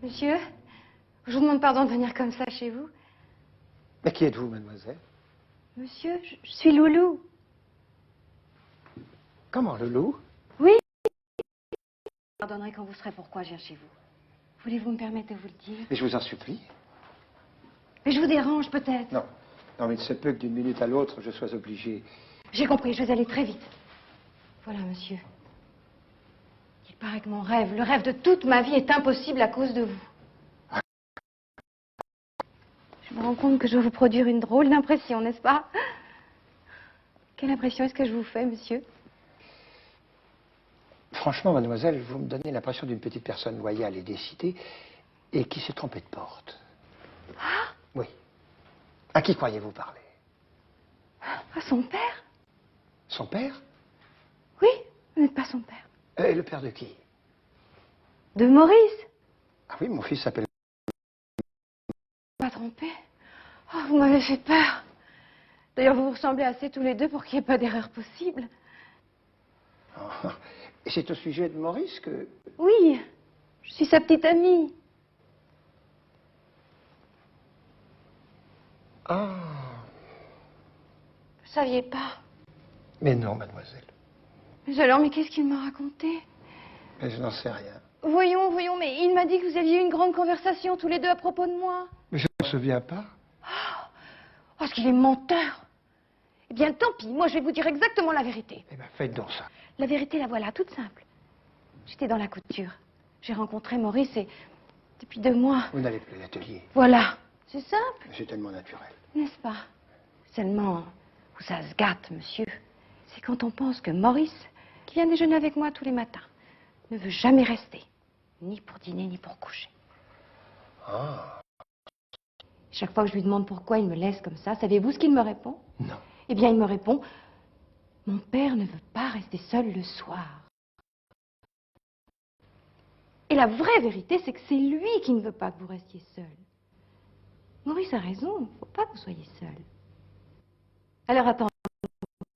E: Monsieur, je vous demande pardon de venir comme ça chez vous.
C: Mais qui êtes-vous, mademoiselle?
E: Monsieur, je suis Loulou.
C: Comment, le loup?
E: Oui. Je vous pardonnerai quand vous saurez pourquoi je viens chez vous. Voulez-vous me permettre de vous le dire?
C: Mais je vous en supplie.
E: Mais je vous dérange peut-être.
C: Non. Non, mais il se peut que d'une minute à l'autre, je sois obligé.
E: J'ai compris, je vais aller très vite. Voilà, monsieur. Il paraît que mon rêve, le rêve de toute ma vie, est impossible à cause de vous. Je me rends compte que je dois vous produire une drôle d'impression, n'est-ce pas? Quelle impression est-ce que je vous fais, monsieur?
C: Franchement, mademoiselle, vous me donnez l'impression d'une petite personne loyale et décidée et qui s'est trompée de porte.
E: Ah,
C: Oui. À qui croyez-vous parler?
E: à son père?
C: Son père?
E: Oui, vous n'êtes pas son père.
C: Le père de qui?
E: De Maurice?
C: Ah oui, mon fils s'appelle...
E: Pas trompé? Oh, vous m'avez fait peur. D'ailleurs, vous vous ressemblez assez tous les deux pour qu'il n'y ait pas d'erreur possible.
C: Oh. Et c'est au sujet de Maurice que...
E: Oui, je suis sa petite amie.
C: Ah.
E: Vous saviez pas?
C: Mais non, mademoiselle.
E: Mais alors, mais qu'est-ce qu'il m'a raconté?
C: Mais je n'en sais rien.
E: Voyons, mais il m'a dit que vous aviez eu une grande conversation tous les deux à propos de moi.
C: Mais je ne me souviens pas.
E: Oh, ce qu'il est menteur. Eh bien, tant pis, moi je vais vous dire exactement la vérité.
C: Eh bien, faites donc ça.
E: La vérité, la voilà, toute simple. J'étais dans la couture. J'ai rencontré Maurice et depuis 2 mois...
C: Vous n'allez plus à l'atelier.
E: Voilà. C'est simple,
C: C'est tellement naturel.
E: n'est-ce pas? Seulement, où ça se gâte, monsieur, c'est quand on pense que Maurice, qui vient déjeuner avec moi tous les matins, ne veut jamais rester, ni pour dîner, ni pour coucher.
C: Ah.
E: Chaque fois que je lui demande pourquoi il me laisse comme ça, savez-vous ce qu'il me répond?
C: Non.
E: Eh bien, il me répond, mon père ne veut pas rester seul le soir. Et la vraie vérité, c'est que c'est lui qui ne veut pas que vous restiez seul. Maurice a raison, il ne faut pas que vous soyez seul. Alors attends,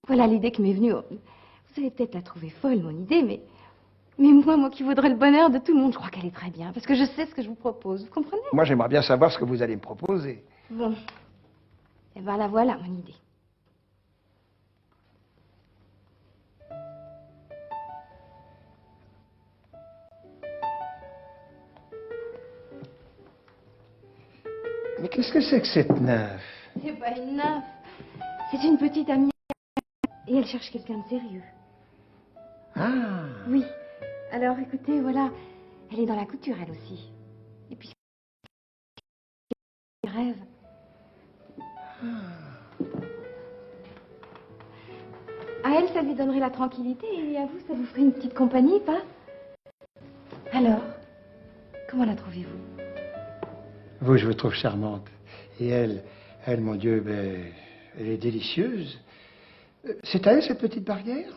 E: voilà l'idée qui m'est venue. Vous allez peut-être la trouver folle, mon idée, mais moi qui voudrais le bonheur de tout le monde, je crois qu'elle est très bien, parce que je sais ce que je vous propose, vous comprenez?
C: Moi, j'aimerais bien savoir ce que vous allez me proposer.
E: Bon, et ben la voilà, mon idée.
C: Mais qu'est-ce que c'est que cette nymphe?
E: C'est pas une nymphe. C'est une petite amie. Et elle cherche quelqu'un de sérieux.
C: Ah.
E: Oui. Alors, écoutez, voilà. Elle est dans la couture, elle aussi. Et puis, elle rêve. À elle, ça lui donnerait la tranquillité, et à vous, ça vous ferait une petite compagnie, pas? Alors, comment la trouvez-vous?
C: Vous, je vous trouve charmante. Et elle, mon Dieu, ben, elle est délicieuse. C'est à elle, cette petite barrière?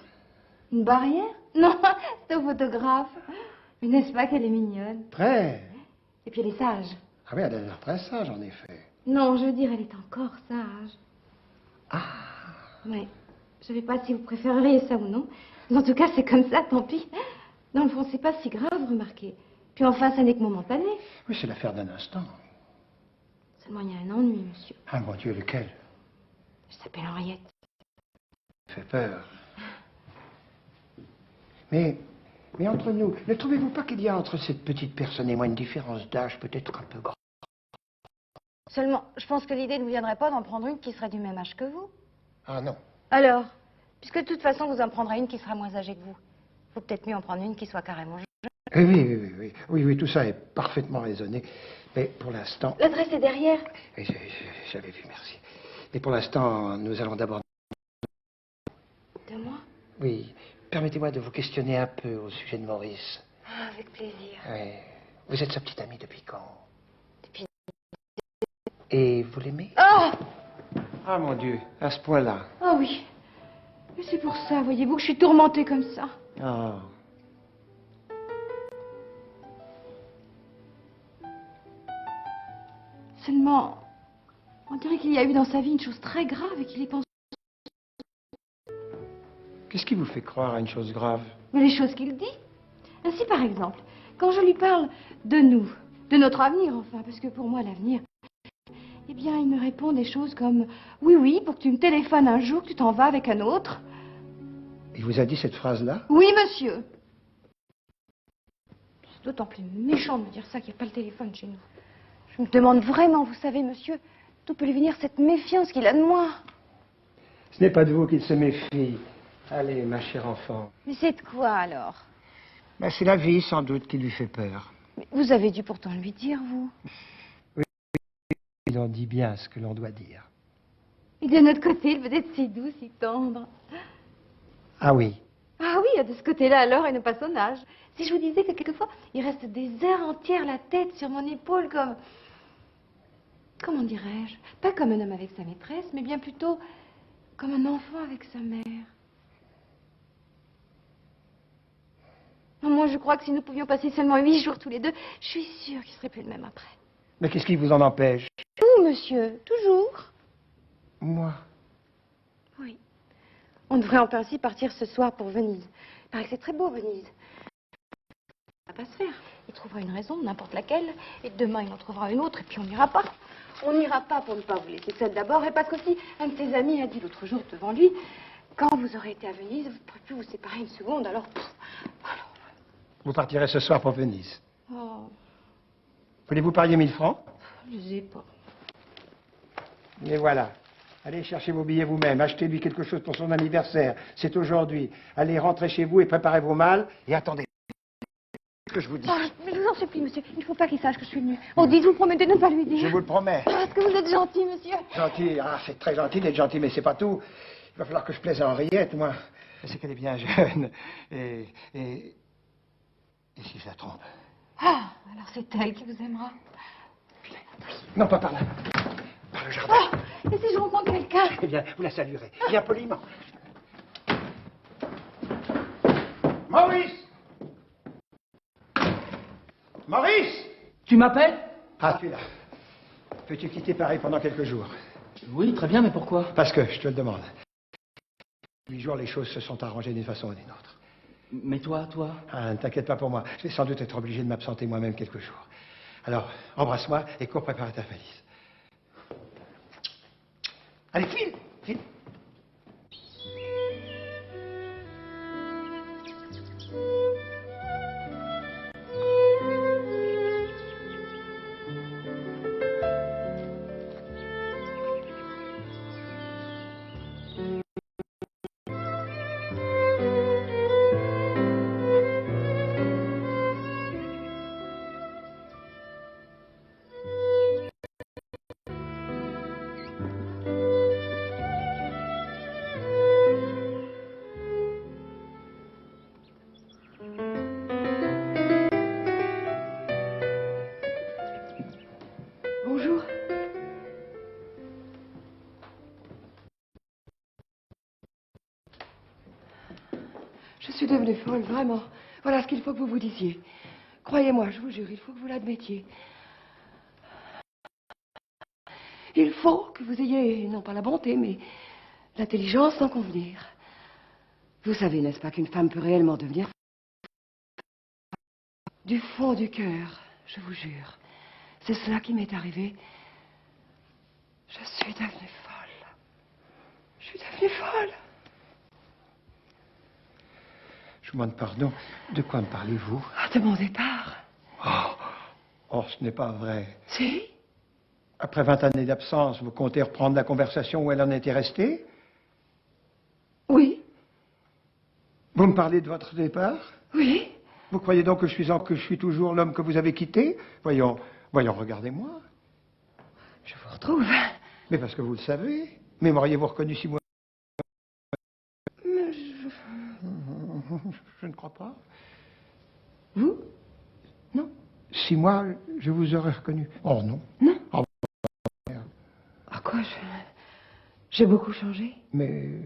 E: Une barrière? Non, c'est au photographe. Mais n'est-ce pas qu'elle est mignonne?
C: Très.
E: Et puis elle est sage.
C: Ah oui, elle a l'air très sage, en effet.
E: Non, je veux dire, elle est encore sage.
C: Ah.
E: Oui. Je ne sais pas si vous préféreriez ça ou non. Mais en tout cas, c'est comme ça, tant pis. Dans le fond, c'est pas si grave, remarquez. Puis enfin, ça n'est que momentané.
C: Oui, c'est l'affaire d'un instant.
E: Seulement, il y a un ennui, monsieur.
C: Ah, mon Dieu, lequel?
E: Je s'appelle Henriette.
C: Ça fait peur. Mais entre nous, ne trouvez-vous pas qu'il y a entre cette petite personne et moi une différence d'âge peut-être un peu grande?
E: Seulement, je pense que l'idée ne vous viendrait pas d'en prendre une qui serait du même âge que vous.
C: Ah non.
E: Alors, puisque de toute façon, vous en prendrez une qui sera moins âgée que vous. Faut peut-être mieux en prendre une qui soit carrément jeune.
C: Oui, tout ça est parfaitement raisonné. Mais pour l'instant...
E: L'adresse est derrière.
C: J'avais vu, merci. Mais pour l'instant, nous allons d'abord...
E: De moi?
C: Oui, permettez-moi de vous questionner un peu au sujet de Maurice.
E: Ah, avec plaisir.
C: Oui. Vous êtes sa petite amie depuis quand?
E: Depuis...
C: Et vous l'aimez?
E: Oh!
C: Ah, mon Dieu, à ce point-là.
E: Ah oui. Et c'est pour ça, voyez-vous, que je suis tourmentée comme ça.
C: Oh.
E: Seulement, on dirait qu'il y a eu dans sa vie une chose très grave et qu'il y pense.
C: Qu'est-ce qui vous fait croire à une chose grave?
E: Mais les choses qu'il dit. Ainsi, par exemple, quand je lui parle de nous, de notre avenir, enfin, parce que pour moi, l'avenir, eh bien, il me répond des choses comme « Oui, oui, pour que tu me téléphones un jour, que tu t'en vas avec un autre. »
C: Il vous a dit cette phrase-là?
E: Oui, monsieur. C'est d'autant plus méchant de me dire ça qu'il n'y a pas le téléphone chez nous. Je me demande vraiment, vous savez, monsieur, d'où peut lui venir cette méfiance qu'il a de moi.
C: Ce n'est pas de vous qu'il se méfie. Allez, ma chère enfant.
E: Mais c'est de quoi, alors?
C: Ben, c'est la vie, sans doute, qui lui fait peur.
E: Mais vous avez dû pourtant lui dire, vous.
C: Il en dit bien ce que l'on doit dire.
E: Et de notre côté, il veut être si doux, si tendre.
C: Ah oui.
E: Ah oui, de ce côté-là, alors, il n'a pas son âge. Si je vous disais que quelquefois, il reste des heures entières la tête sur mon épaule comme... Comment dirais-je? Pas comme un homme avec sa maîtresse, mais bien plutôt comme un enfant avec sa mère. Non, moi, je crois que si nous pouvions passer seulement 8 jours tous les deux, je suis sûre qu'il serait plus le même après.
C: Mais qu'est-ce qui vous en empêche?
E: Tout, monsieur, toujours.
C: Moi.
E: Oui. On devrait en principe partir ce soir pour Venise. Il paraît que c'est très beau, Venise. Ça va pas se faire. Il trouvera une raison, n'importe laquelle, et demain il en trouvera une autre, et puis on n'ira pas. On n'ira pas pour ne pas vous laisser seule d'abord, et parce qu'aussi, un de ses amis a dit l'autre jour devant lui, quand vous aurez été à Venise, vous ne pourrez plus vous séparer une seconde, alors...
C: Vous partirez ce soir pour Venise.
E: Oh,
C: Voulez-vous parier 1000 francs?
E: je ne sais pas.
C: Et voilà. Allez chercher vos billets vous-même. Achetez-lui quelque chose pour son anniversaire. C'est aujourd'hui. Allez, rentrez chez vous et préparez vos malles. Et attendez. Que je vous dis.
E: Oh, mais je vous en supplie, monsieur, il ne faut pas qu'il sache que je suis venue. Oh, dites, vous promettez de ne pas lui dire.
C: Je vous le promets.
E: Parce que vous êtes gentil, monsieur.
C: Gentil. Ah, c'est très gentil d'être gentil, mais c'est pas tout. Il va falloir que je plaise à Henriette, moi. C'est qu'elle est bien jeune. Et si je la trompe?
E: Ah, alors c'est elle qui vous aimera.
C: Non, pas par là. Par le jardin.
E: Oh, et si je rencontre quelqu'un?
C: Eh bien, vous la saluerez. Bien poliment. Maurice! Maurice!
A: Tu m'appelles?
C: Ah, tu es là. Peux-tu quitter Paris pendant quelques jours?
A: Oui, très bien, mais pourquoi?
C: Parce que, je te le demande. 8 jours, les choses se sont arrangées d'une façon ou d'une autre.
A: Mais toi?
C: Ah, ne t'inquiète pas pour moi. Je vais sans doute être obligé de m'absenter moi-même quelques jours. Alors, embrasse-moi et cours préparer ta valise. Allez, file! File!
D: Je suis devenue folle, vraiment. Voilà ce qu'il faut que vous vous disiez. Croyez-moi, je vous jure, il faut que vous l'admettiez. Il faut que vous ayez, non pas la bonté, mais l'intelligence d'en convenir. Vous savez, n'est-ce pas, qu'une femme peut réellement devenir du fond du cœur, je vous jure. C'est cela qui m'est arrivé. Je suis devenue folle. Je suis devenue folle.
C: Je vous demande pardon. De quoi me parlez-vous?
D: Ah, de mon départ.
C: Oh, ce n'est pas vrai.
D: Si?
C: Après 20 années d'absence, vous comptez reprendre la conversation où elle en était restée?
D: Oui.
C: Vous me parlez de votre départ?
D: Oui.
C: Vous croyez donc que je suis toujours l'homme que vous avez quitté? Voyons, regardez-moi.
D: Je vous retrouve.
C: Mais parce que vous le savez. Mais m'auriez-vous reconnu si moi...
D: Mais
C: Je ne crois pas.
D: Vous?
C: Non. Si moi, je vous aurais reconnu. Oh non.
D: Non.
C: Oh,
D: À quoi j'ai beaucoup changé?
C: mais...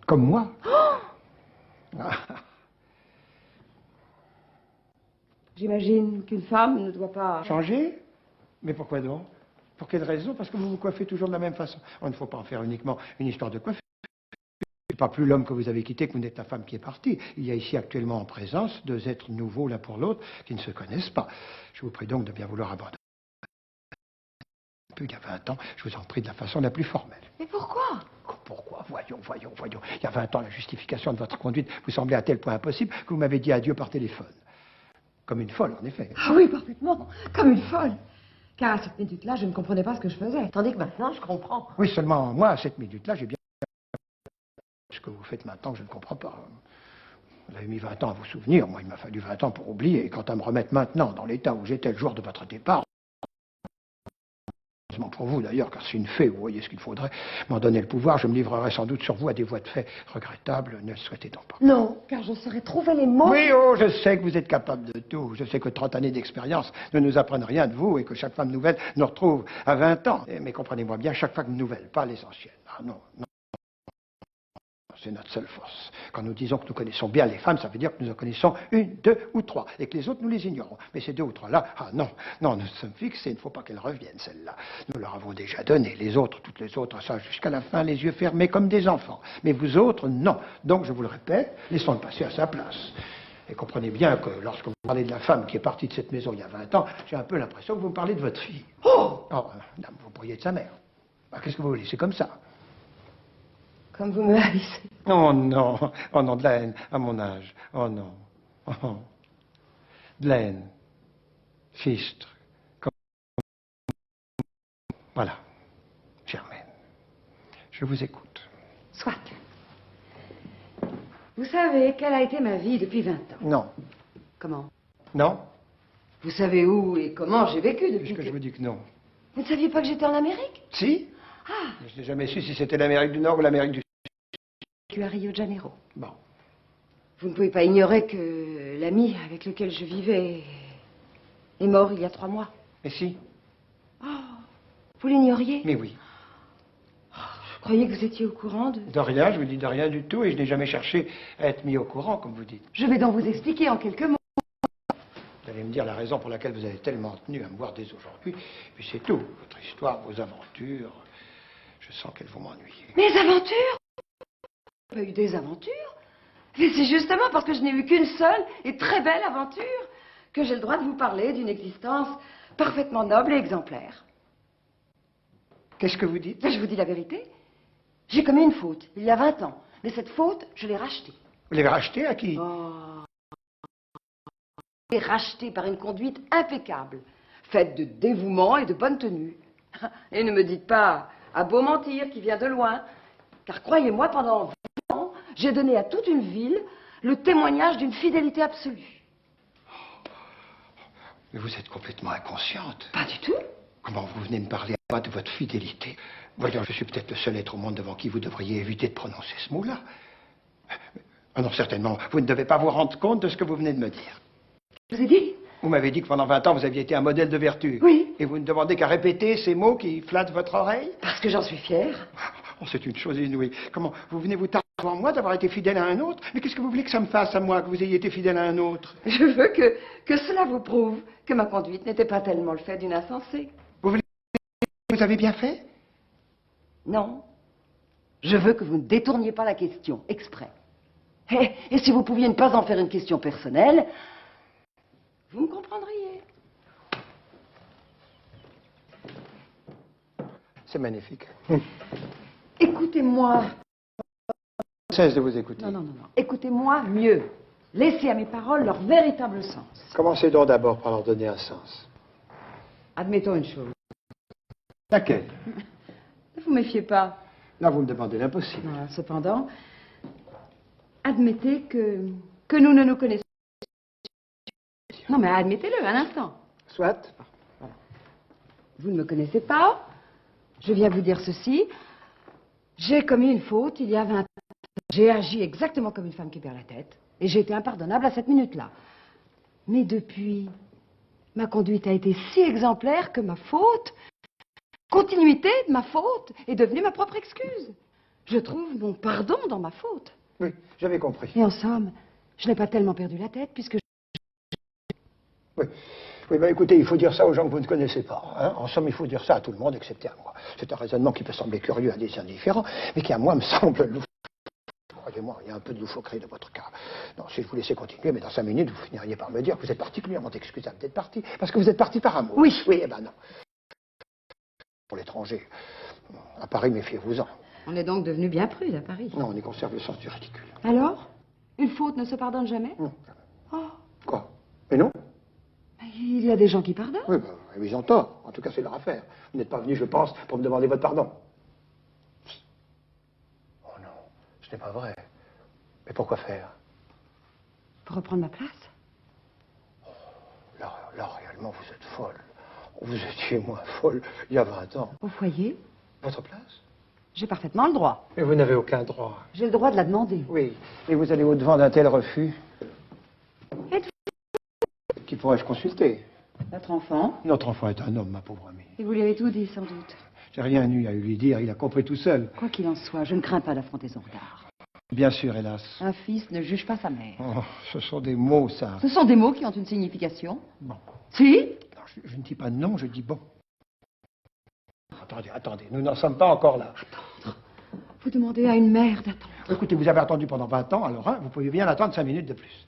C: Comme moi. Ah.
D: J'imagine qu'une femme ne doit pas...
C: Changer? Mais pourquoi donc? Pour quelle raison? Parce que vous vous coiffez toujours de la même façon. Il ne faut pas en faire uniquement une histoire de coiffure. Ce n'est pas plus l'homme que vous avez quitté que vous n'êtes la femme qui est partie. Il y a ici actuellement en présence deux êtres nouveaux l'un pour l'autre qui ne se connaissent pas. Je vous prie donc de bien vouloir abandonner. Il y a 20 ans, je vous en prie de la façon la plus formelle.
D: Mais pourquoi?
C: Pourquoi? Voyons. Il y a 20 ans, la justification de votre conduite vous semblait à tel point impossible que vous m'avez dit adieu par téléphone. Comme une folle, en effet.
D: Ah oui, parfaitement. Comme une folle. Car à cette minute-là, je ne comprenais pas ce que je faisais. Tandis que maintenant, je comprends.
C: Oui, seulement moi, à cette minute-là, j'ai bien... Ce que vous faites maintenant, je ne comprends pas. Vous avez mis 20 ans à vous souvenir. Moi, il m'a fallu 20 ans pour oublier. Et quant à me remettre maintenant dans l'état où j'étais le jour de votre départ... Pour vous d'ailleurs, car c'est une fée, vous voyez ce qu'il faudrait m'en donner le pouvoir, je me livrerai sans doute sur vous à des voies de fait regrettables, ne le souhaitez donc pas.
D: Non, car je saurais trouver les mots.
C: Oui, oh, je sais que vous êtes capable de tout. Je sais que 30 années d'expérience ne nous apprennent rien de vous et que chaque femme nouvelle nous retrouve à 20 ans. Mais comprenez-moi bien, chaque femme nouvelle, pas les anciennes. Ah non. C'est notre seule force. Quand nous disons que nous connaissons bien les femmes, ça veut dire que nous en connaissons une, deux ou trois, et que les autres, nous les ignorons. Mais ces deux ou trois-là, non, nous sommes fixés, il ne faut pas qu'elles reviennent, celles-là. Nous leur avons déjà donné. Les autres, toutes les autres, ça, jusqu'à la fin, les yeux fermés comme des enfants. Mais vous autres, non. Donc, je vous le répète, laissons-le passer à sa place. Et comprenez bien que lorsque vous parlez de la femme qui est partie de cette maison il y a 20 ans, j'ai un peu l'impression que vous me parlez de votre fille. Oh, madame, vous pourriez de sa mère. Qu'est-ce que vous voulez? C'est comme ça.
D: Comme vous me haïssez.
C: Oh non, de la haine, à mon âge. Oh non. Oh. De la haine. Fistre. Voilà. Germaine. Je vous écoute.
D: Soit. Vous savez quelle a été ma vie depuis 20 ans?
C: Non.
D: Comment?
C: Non?
D: Vous savez où et comment j'ai vécu depuis
C: Puisque je vous dis que non.
D: Vous ne saviez pas que j'étais en Amérique?
C: Si?
D: Ah.
C: Je n'ai jamais su si c'était l'Amérique du Nord ou l'Amérique du Sud.
D: Je suis à Rio de Janeiro.
C: Bon.
D: Vous ne pouvez pas ignorer que l'ami avec lequel je vivais est mort il y a 3 mois.
C: Mais si?
D: Oh, vous l'ignoriez?
C: Mais oui.
D: Je croyais que vous étiez au courant de...
C: De rien, je vous dis de rien du tout, et je n'ai jamais cherché à être mis au courant, comme vous dites.
D: Je vais donc vous expliquer en quelques mots.
C: Vous allez me dire la raison pour laquelle vous avez tellement tenu à me voir dès aujourd'hui, et puis c'est tout. Votre histoire, vos aventures, je sens qu'elles vont m'ennuyer.
D: Mes aventures? J'ai pas eu des aventures. Mais c'est justement parce que je n'ai eu qu'une seule et très belle aventure que j'ai le droit de vous parler d'une existence parfaitement noble et exemplaire.
C: Qu'est-ce que vous dites?
D: Je vous dis la vérité. J'ai commis une faute il y a 20 ans. Mais cette faute, je l'ai rachetée.
C: Vous l'avez rachetée à qui?
D: Je l'ai rachetée par une conduite impeccable, faite de dévouement et de bonne tenue. Et ne me dites pas à beau mentir qui vient de loin, car croyez-moi, pendant 20 ans, j'ai donné à toute une ville le témoignage d'une fidélité absolue.
C: Mais vous êtes complètement inconsciente.
D: Pas du tout.
C: Comment vous venez me parler à moi de votre fidélité? Voyons, je suis peut-être le seul être au monde devant qui vous devriez éviter de prononcer ce mot-là. Ah non, certainement, vous ne devez pas vous rendre compte de ce que vous venez de me dire.
D: Je vous ai dit?
C: Vous m'avez dit que pendant 20 ans, vous aviez été un modèle de vertu.
D: Oui.
C: Et vous ne demandez qu'à répéter ces mots qui flattent votre oreille?
D: Parce que j'en suis fière.
C: Oh, c'est une chose inouïe. Comment vous venez vous targuer devant moi d'avoir été fidèle à un autre. Mais qu'est-ce que vous voulez que ça me fasse à moi, que vous ayez été fidèle à un autre?
D: Je veux que cela vous prouve que ma conduite n'était pas tellement le fait d'une insensée.
C: Vous avez bien fait?
D: Non. Je veux que vous ne détourniez pas la question, exprès. Et si vous pouviez ne pas en faire une question personnelle, vous me comprendriez.
C: C'est magnifique.
D: Écoutez-moi.
C: Cesse de vous écouter.
D: Non. Écoutez-moi mieux. Laissez à mes paroles leur véritable sens.
C: Commencez donc d'abord par leur donner un sens.
D: Admettons une chose.
C: Laquelle?
D: Ne vous méfiez pas.
C: Là, vous me demandez l'impossible.
D: Non, cependant, admettez que nous ne nous connaissons pas. Non, mais admettez-le, un instant.
C: Soit.
D: Voilà. Vous ne me connaissez pas. Je viens vous dire ceci. J'ai commis une faute il y a 20 ans. J'ai agi exactement comme une femme qui perd la tête. Et j'ai été impardonnable à cette minute-là. Mais depuis, ma conduite a été si exemplaire que ma faute, continuité de ma faute, est devenue ma propre excuse. Je trouve mon pardon dans ma faute.
C: Oui, j'avais compris.
D: Et en somme, je n'ai pas tellement perdu la tête puisque...
C: Oui, ben écoutez, il faut dire ça aux gens que vous ne connaissez pas. Hein. En somme, il faut dire ça à tout le monde, excepté à moi. C'est un raisonnement qui peut sembler curieux à des indifférents, mais qui à moi me semble loufoque. Croyez-moi, il y a un peu de loufoquerie dans votre cas. Non, si je vous laissais continuer, mais dans 5 minutes, vous finiriez par me dire que vous êtes particulièrement excusable d'être parti, parce que vous êtes parti par amour.
D: Oui.
C: Oui, eh ben non. Pour l'étranger, à Paris, méfiez-vous-en.
D: On est donc devenu bien prude à Paris.
C: Non, on y conserve le sens du ridicule.
D: Alors? Une faute ne se pardonne jamais?
C: Non.
D: Oh,
C: Quoi? Mais non?
D: il y a des gens qui pardonnent.
C: Oui, ben, ils ont tort. En tout cas, c'est leur affaire. Vous n'êtes pas venu, je pense, pour me demander votre pardon. Oh non, ce n'est pas vrai. Mais pourquoi faire?
D: Pour reprendre ma place?
C: Là, réellement, vous êtes folle. Vous étiez moins folle il y a 20 ans.
D: Au foyer?
C: Votre place?
D: J'ai parfaitement le droit.
C: Mais vous n'avez aucun droit.
D: J'ai le droit de la demander.
C: Oui, et vous allez au-devant d'un tel refus.
D: Êtes-vous
C: Qui pourrais-je consulter?
D: votre enfant?
C: Notre enfant est un homme, ma pauvre amie.
D: Et vous lui avez tout dit, sans doute.
C: J'ai rien eu à lui dire, il a compris tout seul.
D: Quoi qu'il en soit, je ne crains pas d'affronter son regard.
C: Bien sûr, hélas.
D: Un fils ne juge pas sa mère.
C: Oh, ce sont des mots, ça.
D: Ce sont des mots qui ont une signification.
C: Bon.
D: Si?
C: Non, je ne dis pas non, je dis bon. Attendez, nous n'en sommes pas encore là.
D: Vous demandez à une mère d'attendre.
C: Écoutez, vous avez attendu pendant 20 ans, alors vous pouvez bien attendre 5 minutes de plus.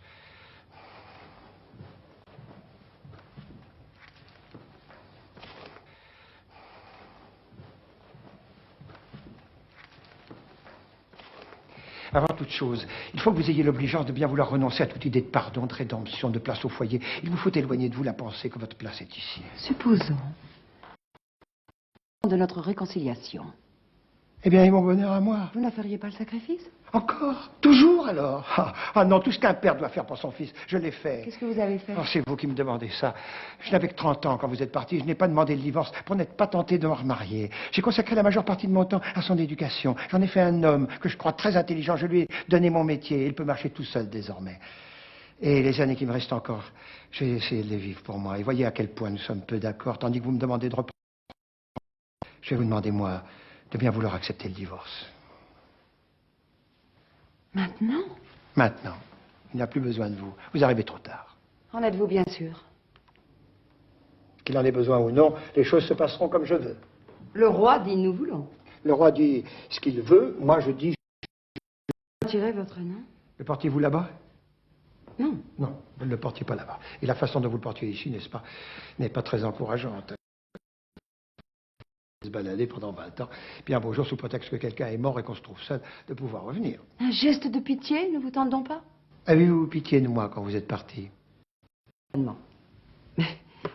C: Avant toute chose, il faut que vous ayez l'obligeance de bien vouloir renoncer à toute idée de pardon, de rédemption, de place au foyer. Il vous faut éloigner de vous la pensée que votre place est ici.
D: Supposons de notre réconciliation.
C: Eh bien, et mon bonheur à moi.
D: Vous ne feriez pas le sacrifice?
C: Encore? Toujours alors? Ah non, tout ce qu'un père doit faire pour son fils, je l'ai fait.
D: Qu'est-ce que vous avez fait?
C: Oh, c'est vous qui me demandez ça. Je n'avais que 30 ans quand vous êtes parti. Je n'ai pas demandé le divorce pour n'être pas tenté de me remarier. J'ai consacré la majeure partie de mon temps à son éducation. J'en ai fait un homme que je crois très intelligent. Je lui ai donné mon métier. Il peut marcher tout seul désormais. Et les années qui me restent encore, j'ai essayé de les vivre pour moi. Et voyez à quel point nous sommes peu d'accord, tandis que vous me demandez de reprendre. Je vais vous demander, moi, de bien vouloir accepter le divorce.
D: Maintenant?
C: Maintenant. Il n'a plus besoin de vous. Vous arrivez trop tard.
D: En êtes-vous bien sûr?
C: Qu'il en ait besoin ou non, les choses se passeront comme je veux.
D: Le roi dit nous voulons.
C: Le roi dit ce qu'il veut, moi je dis...
D: Retirez votre nom?
C: Le portiez-vous là-bas?
D: Non.
C: Non, vous ne le portiez pas là-bas. Et la façon dont vous le portiez ici, n'est-ce pas, n'est pas très encourageante. Se balader pendant 20 ans, puis un beau jour, sous prétexte que quelqu'un est mort et qu'on se trouve seul, de pouvoir revenir.
D: Un geste de pitié ne vous tente donc pas?
C: Avez-vous pitié de moi quand vous êtes parti?
D: Non. Mais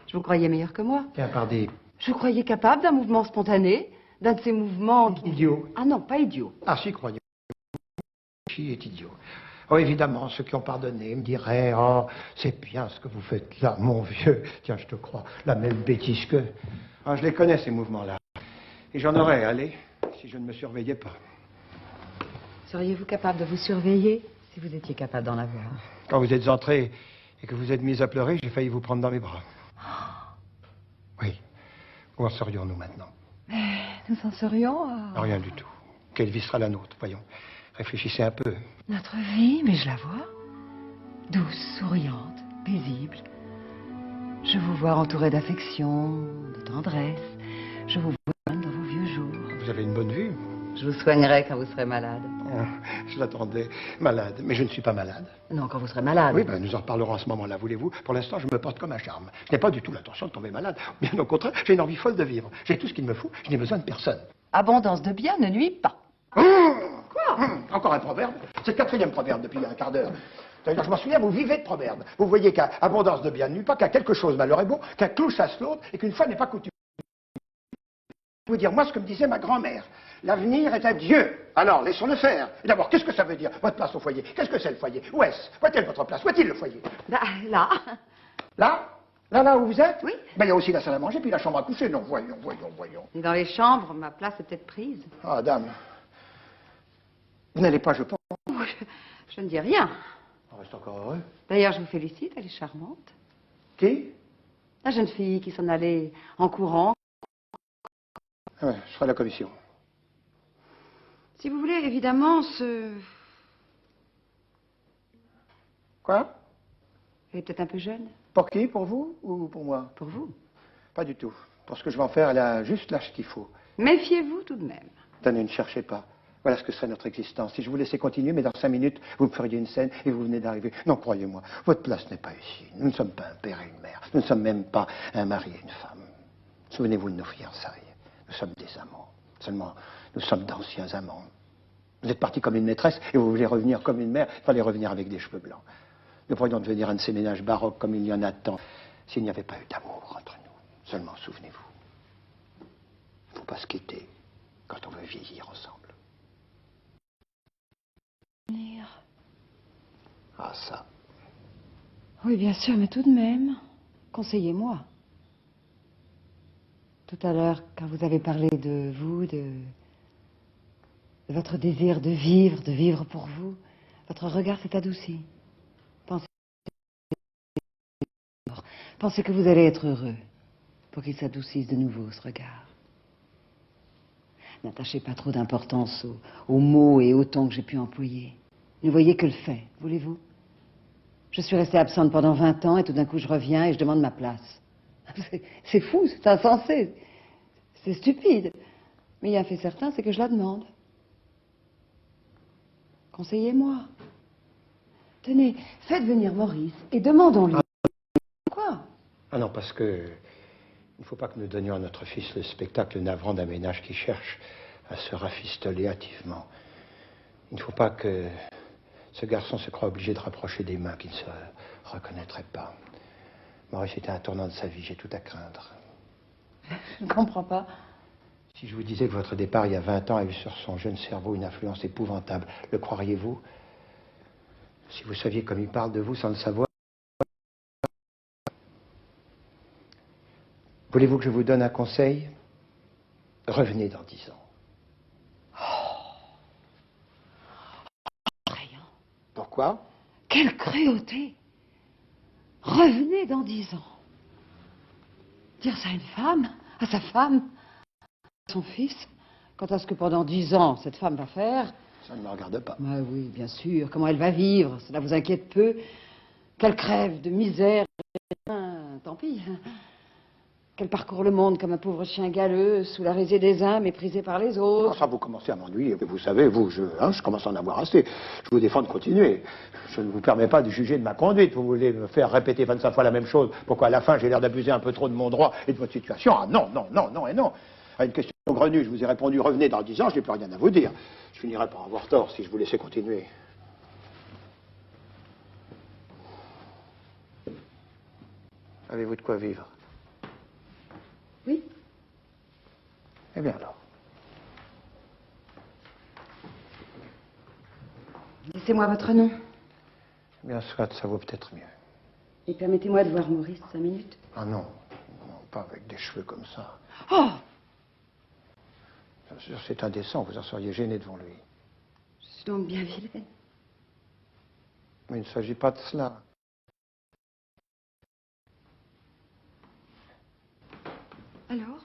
D: je vous croyais meilleur que moi.
C: Tiens, pardon.
D: Je vous croyais capable d'un mouvement spontané, d'un de ces mouvements qui...
C: Idiot.
D: Ah non, pas idiot.
C: Ah si, croyez. Qui est idiot. Oh, évidemment, ceux qui ont pardonné me diraient, oh, c'est bien ce que vous faites là, mon vieux. Tiens, je te crois, la même bêtise que... Ah, je les connais, ces mouvements-là. Et j'en aurais, allez, si je ne me surveillais pas.
D: Seriez-vous capable de vous surveiller si vous étiez capable d'en avoir?
C: Quand vous êtes entré et que vous êtes mis à pleurer, j'ai failli vous prendre dans mes bras. Oui. Où en serions-nous maintenant?
D: Nous en serions à...
C: Rien du tout. Quelle vie sera la nôtre, voyons. Réfléchissez un peu.
D: Notre vie, mais je la vois. Douce, souriante, paisible. Je vous vois entouré d'affection, de tendresse. Je vous vois dans vos vieux jours.
C: Vous avez une bonne vue.
D: Je vous soignerai quand vous serez malade.
C: Oh, je l'attendais malade, mais je ne suis pas malade.
D: Non, quand vous serez malade.
C: Oui, ben, nous en reparlerons à ce moment-là, voulez-vous. Pour l'instant, je me porte comme un charme. Je n'ai pas du tout l'intention de tomber malade. Bien au contraire, j'ai une envie folle de vivre. J'ai tout ce qu'il me faut, je n'ai besoin de personne.
D: Abondance de biens ne nuit pas.
C: Encore un proverbe. C'est le quatrième proverbe depuis un quart d'heure. D'ailleurs, je m'en souviens, vous vivez de proverbes. Vous voyez qu'à abondance de biens ne nuit pas, qu'à quelque chose malheur est beau, qu'un clou chasse l'autre et qu'une fois n'est pas coutume. Je vais vous dire, moi, ce que me disait ma grand-mère. L'avenir est à Dieu. Alors, laissons-le faire. Et d'abord, qu'est-ce que ça veut dire, votre place au foyer? Qu'est-ce que c'est le foyer? Où est-ce? Où est-elle votre place? Où est-il le foyer?
D: Là.
C: Là? Là où vous êtes?
D: Oui.
C: Ben, il y a aussi la salle à manger, puis la chambre à coucher. Non, voyons.
D: Et dans les chambres, ma place est peut-être prise.
C: Ah, dame. Vous n'allez pas, je pense.
D: Je ne dis rien.
C: On reste encore heureux.
D: D'ailleurs, je vous félicite, elle est charmante.
C: Qui?
D: La jeune fille qui s'en allait en courant.
C: Ah ouais, je ferai la commission.
D: Si vous voulez, évidemment,
C: Quoi?
D: Elle est peut-être un peu jeune.
C: Pour qui? Pour vous ou pour moi?
D: Pour vous.
C: Pas du tout. Pour ce que je vais en faire, elle a juste l'âge qu'il faut.
D: Méfiez-vous tout de même.
C: Tenez, ne cherchez pas. Voilà ce que serait notre existence. Si je vous laissais continuer, mais dans 5 minutes, vous me feriez une scène et vous venez d'arriver. Non, croyez-moi, votre place n'est pas ici. Nous ne sommes pas un père et une mère. Nous ne sommes même pas un mari et une femme. Souvenez-vous de nos fiançailles. Nous sommes des amants. Seulement, nous sommes d'anciens amants. Vous êtes parti comme une maîtresse et vous voulez revenir comme une mère. Il fallait revenir avec des cheveux blancs. Nous pourrions devenir un de ces ménages baroques comme il y en a tant, s'il n'y avait pas eu d'amour entre nous. Seulement, souvenez-vous, il ne faut pas se quitter quand on veut vieillir ensemble. Ah, ça.
D: Oui, bien sûr, mais tout de même, conseillez-moi. Tout à l'heure, quand vous avez parlé de vous, de votre désir de vivre pour vous, votre regard s'est adouci. Pensez que vous allez être heureux pour qu'il s'adoucisse de nouveau, ce regard. N'attachez pas trop d'importance aux mots et aux tons que j'ai pu employer. Ne voyez que le fait, voulez-vous? Je suis restée absente pendant 20 ans et tout d'un coup je reviens et je demande ma place. C'est fou, c'est insensé, c'est stupide. Mais il y a un fait certain, c'est que je la demande. Conseillez-moi. Tenez, faites venir Maurice et demandons-lui. Quoi?
C: Ah non, parce que il ne faut pas que nous donnions à notre fils le spectacle navrant d'un ménage qui cherche à se rafistoler hâtivement. Il ne faut pas que ce garçon se croie obligé de rapprocher des mains qui ne se reconnaîtraient pas. Maurice était un tournant de sa vie, j'ai tout à craindre.
D: Je ne comprends pas.
C: Si je vous disais que votre départ il y a 20 ans a eu sur son jeune cerveau une influence épouvantable, le croiriez-vous? Si vous saviez comme il parle de vous sans le savoir. Voulez-vous que je vous donne un conseil? Revenez dans 10 ans.
D: Rien.
C: Pourquoi?
D: Quelle cruauté! Revenez dans 10 ans. Dire ça à une femme, à sa femme, à son fils, quant à ce que pendant 10 ans, cette femme va faire.
C: Ça ne me regarde pas.
D: Bah oui, bien sûr. Comment elle va vivre? Cela vous inquiète peu. Qu'elle crève de misère. Tant pis. Qu'elle parcourt le monde comme un pauvre chien galeux, sous la risée des uns, méprisé par les autres.
C: Ça, vous commencez à m'ennuyer. Vous savez, vous, je commence à en avoir assez. Je vous défends de continuer. Je ne vous permets pas de juger de ma conduite. Vous voulez me faire répéter 25 fois la même chose. Pourquoi à la fin, j'ai l'air d'abuser un peu trop de mon droit et de votre situation? Ah non et non. À une question grenue, je vous ai répondu, revenez dans 10 ans, je n'ai plus rien à vous dire. Je finirais par avoir tort si je vous laissais continuer. Avez-vous de quoi vivre?
D: Oui.
C: Eh bien alors.
D: Laissez-moi votre nom.
C: Eh bien, soit, ça vaut peut-être mieux.
D: Et permettez-moi de voir Maurice 5 minutes.
C: Ah non, non, pas avec des cheveux comme ça.
D: Oh!
C: Bien sûr, c'est indécent, vous en seriez gêné devant lui.
D: Je suis donc bien vilaine.
C: Mais il ne s'agit pas de cela.
D: Alors?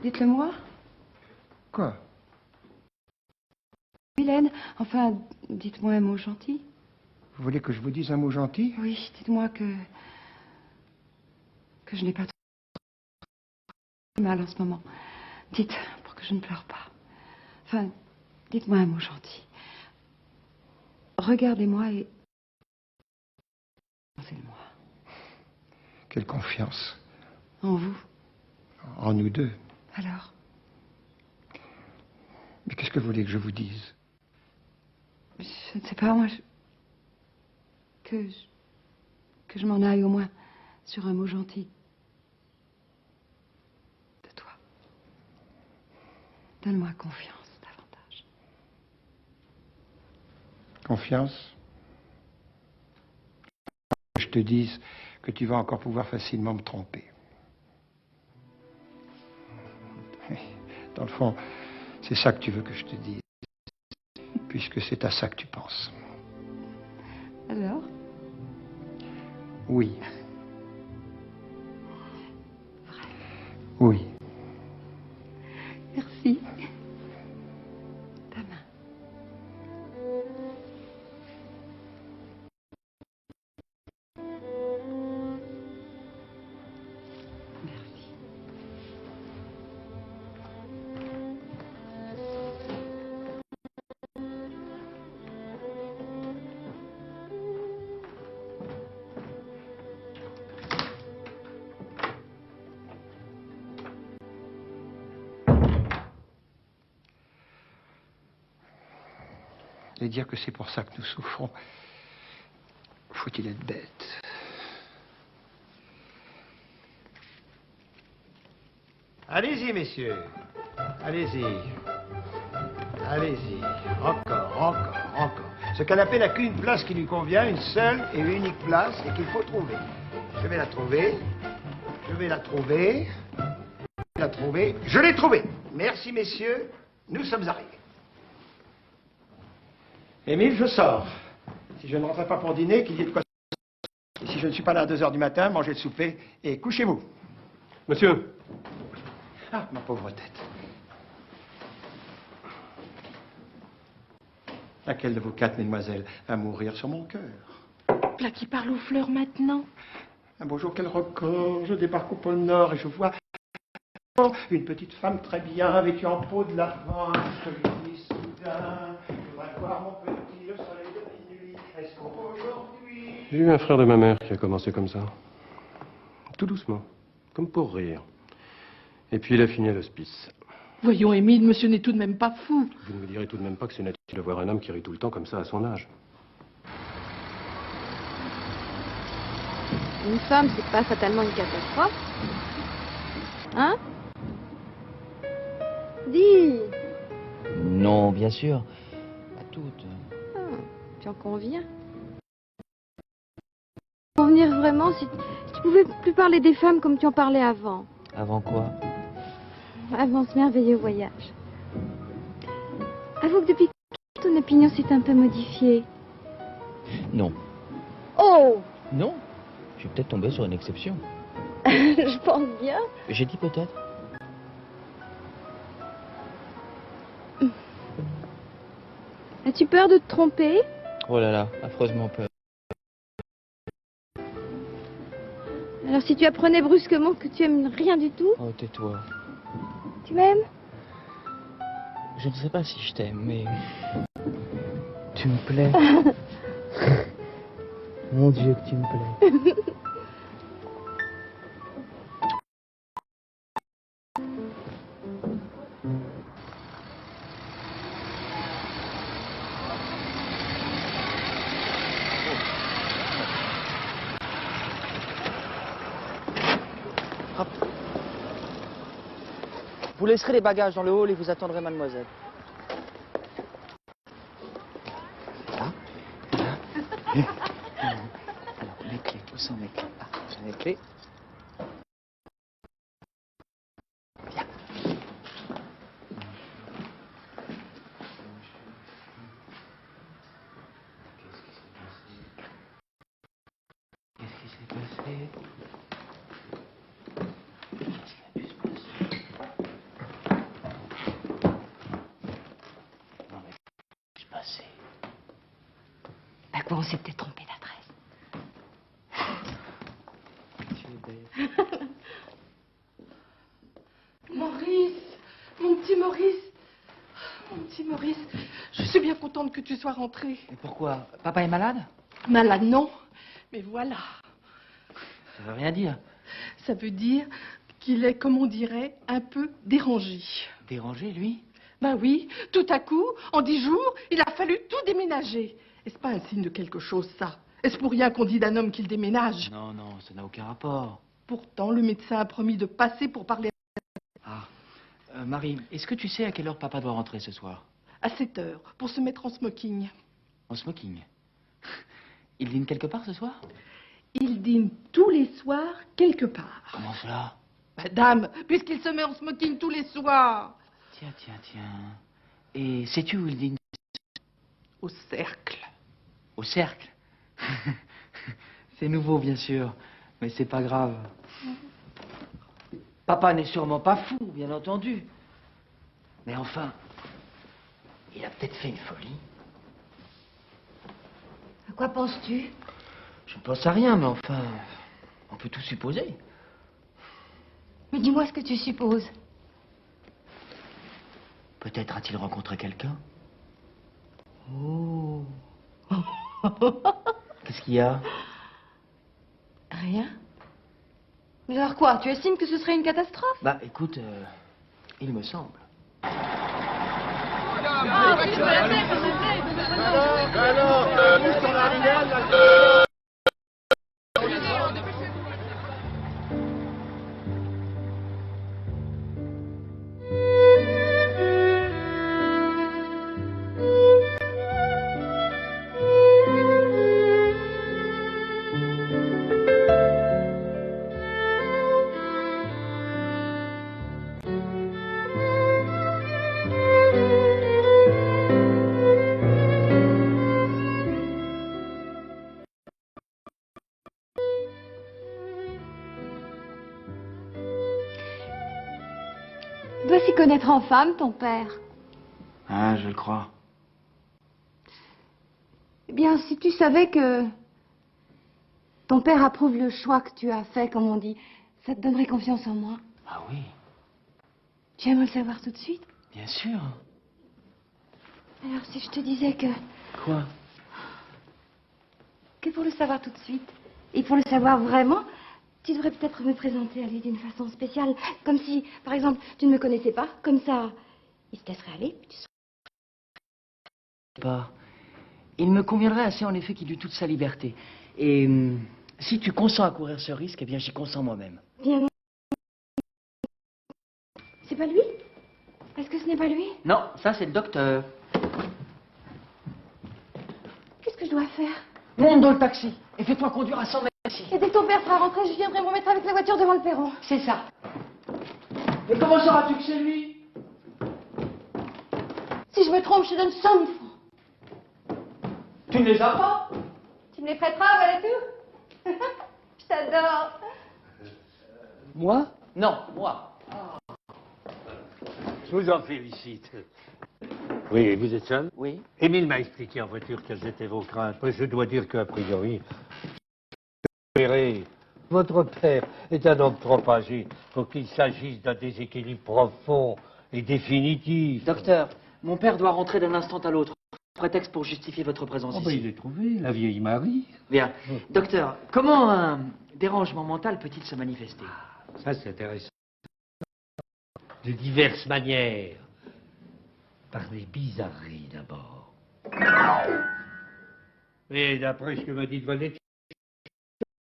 D: Dites-le-moi.
C: Quoi?
D: Hélène, enfin, dites-moi un mot gentil.
C: Vous voulez que je vous dise un mot gentil?
D: Oui, dites-moi que je n'ai pas trop mal en ce moment. Dites, pour que je ne pleure pas. Enfin, dites-moi un mot gentil. Regardez-moi et... Pensez-moi.
C: Quelle confiance.
D: En vous.
C: En nous deux.
D: Alors?
C: Mais qu'est-ce que vous voulez que je vous dise?
D: Je ne sais pas, moi, que je m'en aille au moins sur un mot gentil. De toi. Donne-moi confiance davantage.
C: Confiance? Que je te dise que tu vas encore pouvoir facilement me tromper. Dans le fond, c'est ça que tu veux que je te dise. Puisque c'est à ça que tu penses.
D: Alors?
C: Oui. Oui.
D: Merci. Ta main. Merci.
C: Et dire que c'est pour ça que nous souffrons, faut-il être bête?
F: Allez-y, messieurs. Allez-y. Allez-y. Encore. Ce canapé n'a qu'une place qui lui convient, une seule et unique place, et qu'il faut trouver. Je vais la trouver. Je l'ai trouvée. Merci, messieurs. Nous sommes arrivés.
C: Émile, je sors. Si je ne rentrais pas pour dîner, qu'il y ait de quoi... Et si je ne suis pas là à 2 heures du matin, mangez le souper et couchez-vous.
G: Monsieur,
C: Ah, ma pauvre tête. Laquelle de vos 4, mesdemoiselles, va mourir sur mon cœur?
E: Là qui parle aux fleurs maintenant.
C: Un beau jour, quel record. Je débarque au pôle Nord et je vois une petite femme très bien vêtue en peau de lavande. Je lui dis soudain, je voudrais voir mon petit, le soleil de minuit. Est-ce qu'aujourd'hui...
G: j'ai eu un frère de ma mère qui a commencé comme ça. Tout doucement, comme pour rire. Et puis il a fini à l'hospice.
H: Voyons, Émile, monsieur n'est tout de même pas fou.
G: Vous ne me direz tout de même pas que c'est naturel de voir un homme qui rit tout le temps comme ça à son âge.
E: Une femme, c'est pas fatalement une catastrophe. Hein? Dis.
A: Non, bien sûr. Pas toutes.
E: Ah, tu en conviens? Convenir vraiment si tu pouvais plus parler des femmes comme tu en parlais avant.
A: Avant quoi?
E: Avant ce merveilleux voyage. Avoue que depuis ton opinion s'est un peu modifiée.
A: Non.
E: Oh!
A: Non. Je suis peut-être tombé sur une exception.
E: Je pense bien.
A: J'ai dit peut-être.
E: As-tu peur de te tromper?
A: Oh là là, affreusement peur.
E: Alors si tu apprenais brusquement que tu aimes rien du tout,
A: Oh, tais-toi.
E: tu m'aimes?
A: Je ne sais pas si je t'aime, mais... Tu me plais. Mon Dieu, que tu me plais. Hop. Vous laisserez les bagages dans le hall et vous attendrez mademoiselle. Là. Alors, mes clés, où sont mes clés? Ah, j'ai mes clés. Viens. Qu'est-ce qui s'est passé? Qu'est-ce qui a pu se passer? Non mais...
E: on s'est peut-être trompé d'adresse.
H: Maurice, mon petit Maurice. Mon petit Maurice, je suis bien contente que tu sois rentré.
A: Mais pourquoi? Papa est malade?
H: Malade, non. Mais voilà.
A: Ça veut rien dire.
H: Ça veut dire qu'il est, comme on dirait, un peu dérangé.
A: Dérangé, lui?
H: Ben oui, tout à coup, en 10 jours, il a fallu tout déménager. Est-ce pas un signe de quelque chose, ça? Est-ce pour rien qu'on dit d'un homme qu'il déménage?
A: Non, non, ça n'a aucun rapport.
H: Pourtant, le médecin a promis de passer pour parler
A: Ah. Marie, est-ce que tu sais à quelle heure papa doit rentrer ce soir?
H: à 7 heures pour se mettre en smoking.
A: En smoking. Il dîne quelque part ce soir?
H: Il dîne tous les soirs quelque part.
A: Comment cela?
H: Madame, puisqu'il se met en smoking tous les soirs.
A: Tiens, tiens, tiens. Et sais-tu où il dîne?
H: Au cercle.
A: Au cercle. C'est nouveau, bien sûr, mais c'est pas grave. Papa n'est sûrement pas fou, bien entendu. Mais enfin, il a peut-être fait une folie.
E: À quoi penses-tu?
A: Je ne pense à rien, mais enfin, on peut tout supposer.
E: Mais dis-moi ce que tu supposes.
A: Peut-être a-t-il rencontré quelqu'un? Oh. Qu'est-ce qu'il y a?
E: Rien. Mais alors quoi? Tu estimes que ce serait une catastrophe?
A: Bah, écoute, il me semble.
E: Il doit s'y connaître en femme, ton père.
A: Ah, je le crois.
E: Eh bien, si tu savais que ton père approuve le choix que tu as fait, comme on dit, ça te donnerait confiance en moi.
A: Ah oui,
E: Tu aimerais le savoir tout de suite?
A: bien sûr.
E: Alors, si je te disais
A: Quoi?
E: que pour le savoir tout de suite, et pour le savoir vraiment, tu devrais peut-être me présenter à lui d'une façon spéciale, comme si, par exemple, tu ne me connaissais pas, comme ça, il se laisserait aller, puis tu serais...
A: Pas. Il me conviendrait assez en effet qu'il eût toute sa liberté. Et si tu consens à courir ce risque, eh bien j'y consens moi-même.
E: Viens. C'est pas lui? Est-ce que ce n'est pas lui?
A: Non, ça c'est le docteur.
E: Qu'est-ce que je dois faire?
A: Monte dans le taxi et fais-toi conduire à 100 mètres d'ici.
E: Et dès que ton père sera rentré, je viendrai me mettre avec la voiture devant le perron.
A: C'est ça. Et comment sauras-tu que c'est lui?
E: Si je me trompe, je te donne 100 000 francs.
A: Tu ne les as pas?
E: Tu me les prêteras, voilà tout. Je t'adore.
A: Moi? Non, moi.
I: Je vous en félicite. Oui, vous êtes seul?
A: Oui.
I: Émile m'a expliqué en voiture quelles étaient vos craintes. Je dois dire qu'a priori, votre père est un homme trop âgé pour qu'il s'agisse d'un déséquilibre profond et définitif.
A: Docteur, mon père doit rentrer d'un instant à l'autre. Prétexte pour justifier votre présence
I: Oh,
A: ici.
I: ben, il est trouvé, la vieille Marie.
A: Bien. Docteur, comment un dérangement mental peut-il se manifester?
I: Ça, c'est intéressant. De diverses manières. Par des bizarreries, d'abord. Et d'après ce que m'a dit Valette,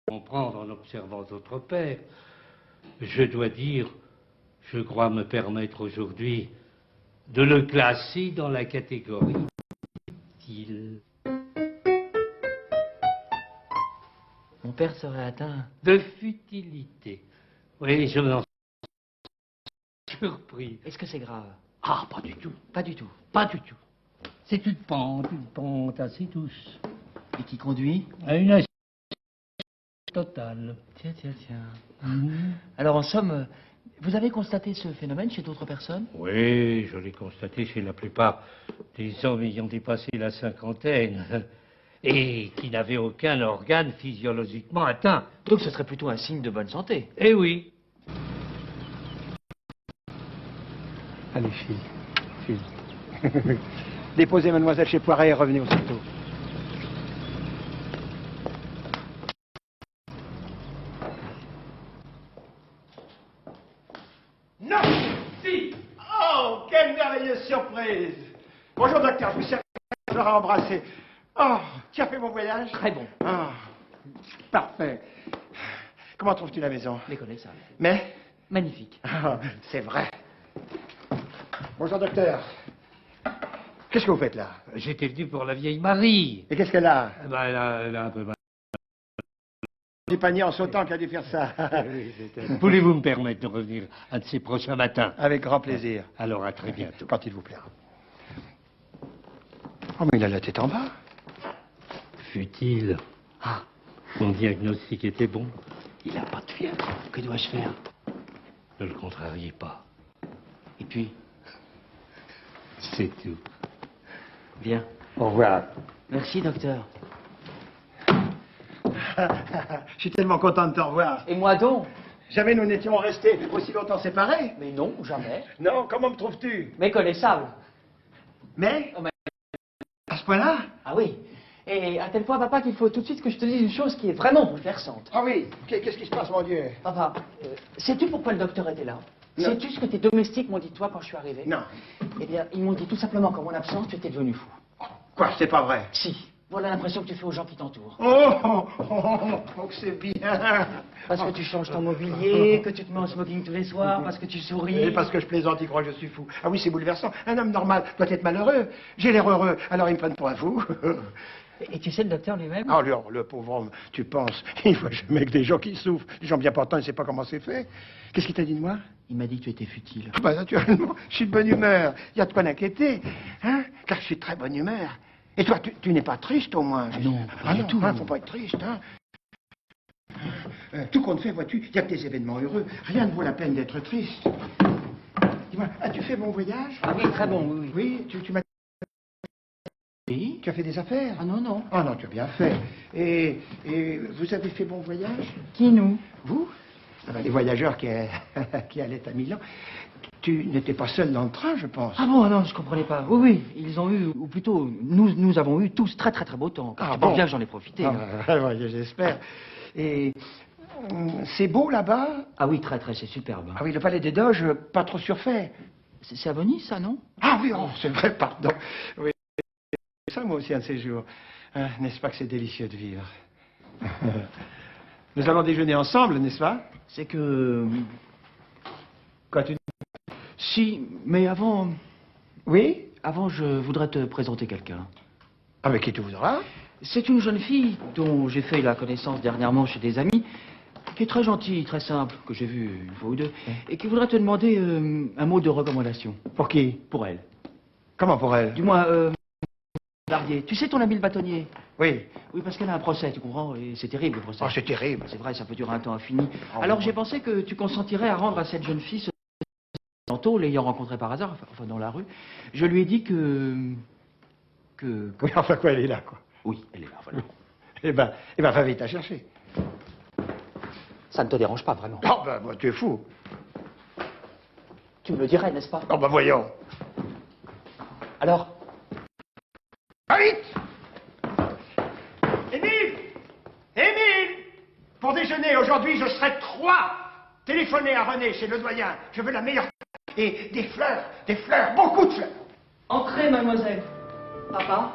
I: comprendre en observant votre père, je dois dire, je crois me permettre aujourd'hui de le classer dans la catégorie utile.
A: Mon père serait atteint.
I: De futilité. Oui, je m'en suis surpris.
A: Est-ce que c'est grave?
I: Ah, pas du tout.
A: Pas du tout.
I: Pas du tout. C'est une pente assez douce.
A: Et qui conduit?
I: À une assistance totale.
A: Tiens, tiens, tiens. Alors, en somme, vous avez constaté ce phénomène chez d'autres personnes?
I: Oui, je l'ai constaté chez la plupart des hommes ayant dépassé la cinquantaine. et qui n'avait aucun organe physiologiquement atteint.
A: Donc ce serait plutôt un signe de bonne santé.
I: Eh oui.
C: Allez, fille. Déposez mademoiselle chez Poiret et revenez aussitôt. Non! Si! Oh, quelle merveilleuse surprise! Bonjour, docteur, je vous sers. Je l'aurai embrassé. Oh, tu as fait mon voyage?
A: Très bon.
C: Ah, parfait. Comment trouves-tu la maison?
A: Méconnaissable.
C: Mais?
A: Magnifique.
C: Ah, c'est vrai. Bonjour, docteur. Qu'est-ce que vous faites là?
I: J'étais venu pour la vieille Marie.
C: Et qu'est-ce qu'elle a?
I: Ben, elle a un peu mal.
C: Du panier en sautant qu'elle a dû faire ça.
I: Voulez-vous me permettre de revenir un de ces prochains matins?
C: Avec grand plaisir.
I: Alors, à très bientôt.
C: Quand il vous plaira. Oh, mais il a la tête en bas.
I: Fut-il? Ah, mon diagnostic était bon.
A: Il a pas de fièvre. Que dois-je faire?
I: Ne le contrariez pas.
A: Et puis?
I: C'est tout.
A: Bien.
C: Au revoir.
A: Merci, docteur.
C: Je suis tellement content de te revoir.
A: Et moi donc?
C: Jamais nous n'étions restés aussi longtemps séparés.
A: Mais non, jamais.
C: Non, comment me trouves-tu?
A: Méconnaissable.
C: Mais?
A: Oh, mais-
C: À ce point-là?
A: Ah oui. Et à tel point, papa, qu'il faut tout de suite que je te dise une chose qui est vraiment bouleversante.
C: Ah oui. Qu'est-ce qui se passe, mon Dieu?
A: Papa, sais-tu pourquoi le docteur était là?
C: Non.
A: Sais-tu ce que tes domestiques m'ont dit de toi quand je suis arrivé?
C: Non.
A: Eh bien, ils m'ont dit tout simplement qu'en mon absence, tu étais devenu fou.
C: Quoi, c'est pas vrai?
A: Si. Voilà l'impression que tu fais aux gens qui t'entourent.
C: Oh, que c'est bien.
A: Parce que tu changes ton mobilier, que tu te mets en smoking tous les soirs, parce que tu souris.
C: Et parce que je plaisante, ils croient que je suis fou. Ah oui, c'est bouleversant. Un homme normal doit être malheureux. J'ai l'air heureux, alors ils me prennent pour un fou.
A: Et tu sais, le docteur lui-même?
C: Oh, le pauvre homme, tu penses, il voit jamais que des gens qui souffrent. Des gens bien portants, il ne sait pas comment c'est fait. Qu'est-ce qu'il t'a dit de moi?
A: Il m'a dit que tu étais futile.
C: Bah, naturellement, je suis de bonne humeur. Il y a de quoi l'inquiéter. Hein? Car je suis de très bonne humeur. Et toi, tu n'es pas triste au moins?
A: Ah non, pas du tout.
C: Hein, faut pas être triste, hein. Tout compte fait, vois-tu, il n'y a que des événements heureux. Rien ne vaut la peine d'être triste. Dis-moi, as-tu fait bon voyage?
A: Ah oui, très bon, oui.
C: Oui, tu m'as...
A: Oui.
C: Tu as fait des affaires?
A: Ah non, non.
C: Ah non, tu as bien fait. Et vous avez fait bon voyage?
A: Qui, nous?
C: Vous? Ah ben, les voyageurs qui allaient à Milan. Tu n'étais pas seul dans le train, je pense.
A: Ah bon, non, je comprenais pas. Oui, oui, ils ont eu, ou plutôt, nous avons eu tous très, très, très beau temps.
C: Ah
A: Tu
C: bon?
A: penses bien que j'en ai profité.
C: Ah,
A: hein.
C: ouais, j'espère. Et c'est beau là-bas?
A: Ah oui, très, très, c'est superbe.
C: Ah oui, le palais des Doges, pas trop surfait.
A: C'est à Venise, ça, non?
C: Ah oui, oh, c'est vrai, pardon. Oui, ça moi aussi un de ces jours. Hein, n'est-ce pas que c'est délicieux de vivre? Nous allons déjeuner ensemble, n'est-ce pas?
A: C'est que...
C: Quoi, tu...
A: Si, mais avant...
C: Oui?
A: Avant, je voudrais te présenter quelqu'un.
C: Ah, mais qui tu voudras?
A: C'est une jeune fille dont j'ai fait la connaissance dernièrement chez des amis, qui est très gentille, très simple, que j'ai vue une fois ou deux, et qui voudrait te demander un mot de recommandation.
C: Pour qui?
A: Pour elle.
C: Comment pour elle?
A: Du moins, Barbier. Tu sais ton ami le bâtonnier?
C: Oui.
A: Oui, parce qu'elle a un procès, tu comprends? Et c'est terrible, le procès.
C: Oh, c'est terrible.
A: C'est vrai, ça peut durer un temps infini.
C: Oh,
A: Alors
C: bon.
A: j'ai pensé que tu consentirais à rendre à cette jeune fille ce tantôt, l'ayant rencontrée par hasard, enfin dans la rue. Je lui ai dit que...
C: Oui, enfin quoi, elle est là, quoi.
A: Oui, elle est là, voilà.
C: Eh ben, va vite la chercher.
A: Ça ne te dérange pas, vraiment?
C: Oh, ben, moi, tu es fou.
A: Tu me le dirais, n'est-ce pas?
C: Oh, ben, voyons.
A: Alors?
C: Va vite! Émile! Émile! Pour déjeuner, aujourd'hui, je serai 3. Téléphonez à René, chez le doyen. Je veux la meilleure... Et des fleurs, beaucoup de fleurs.
A: Entrez, mademoiselle. Papa,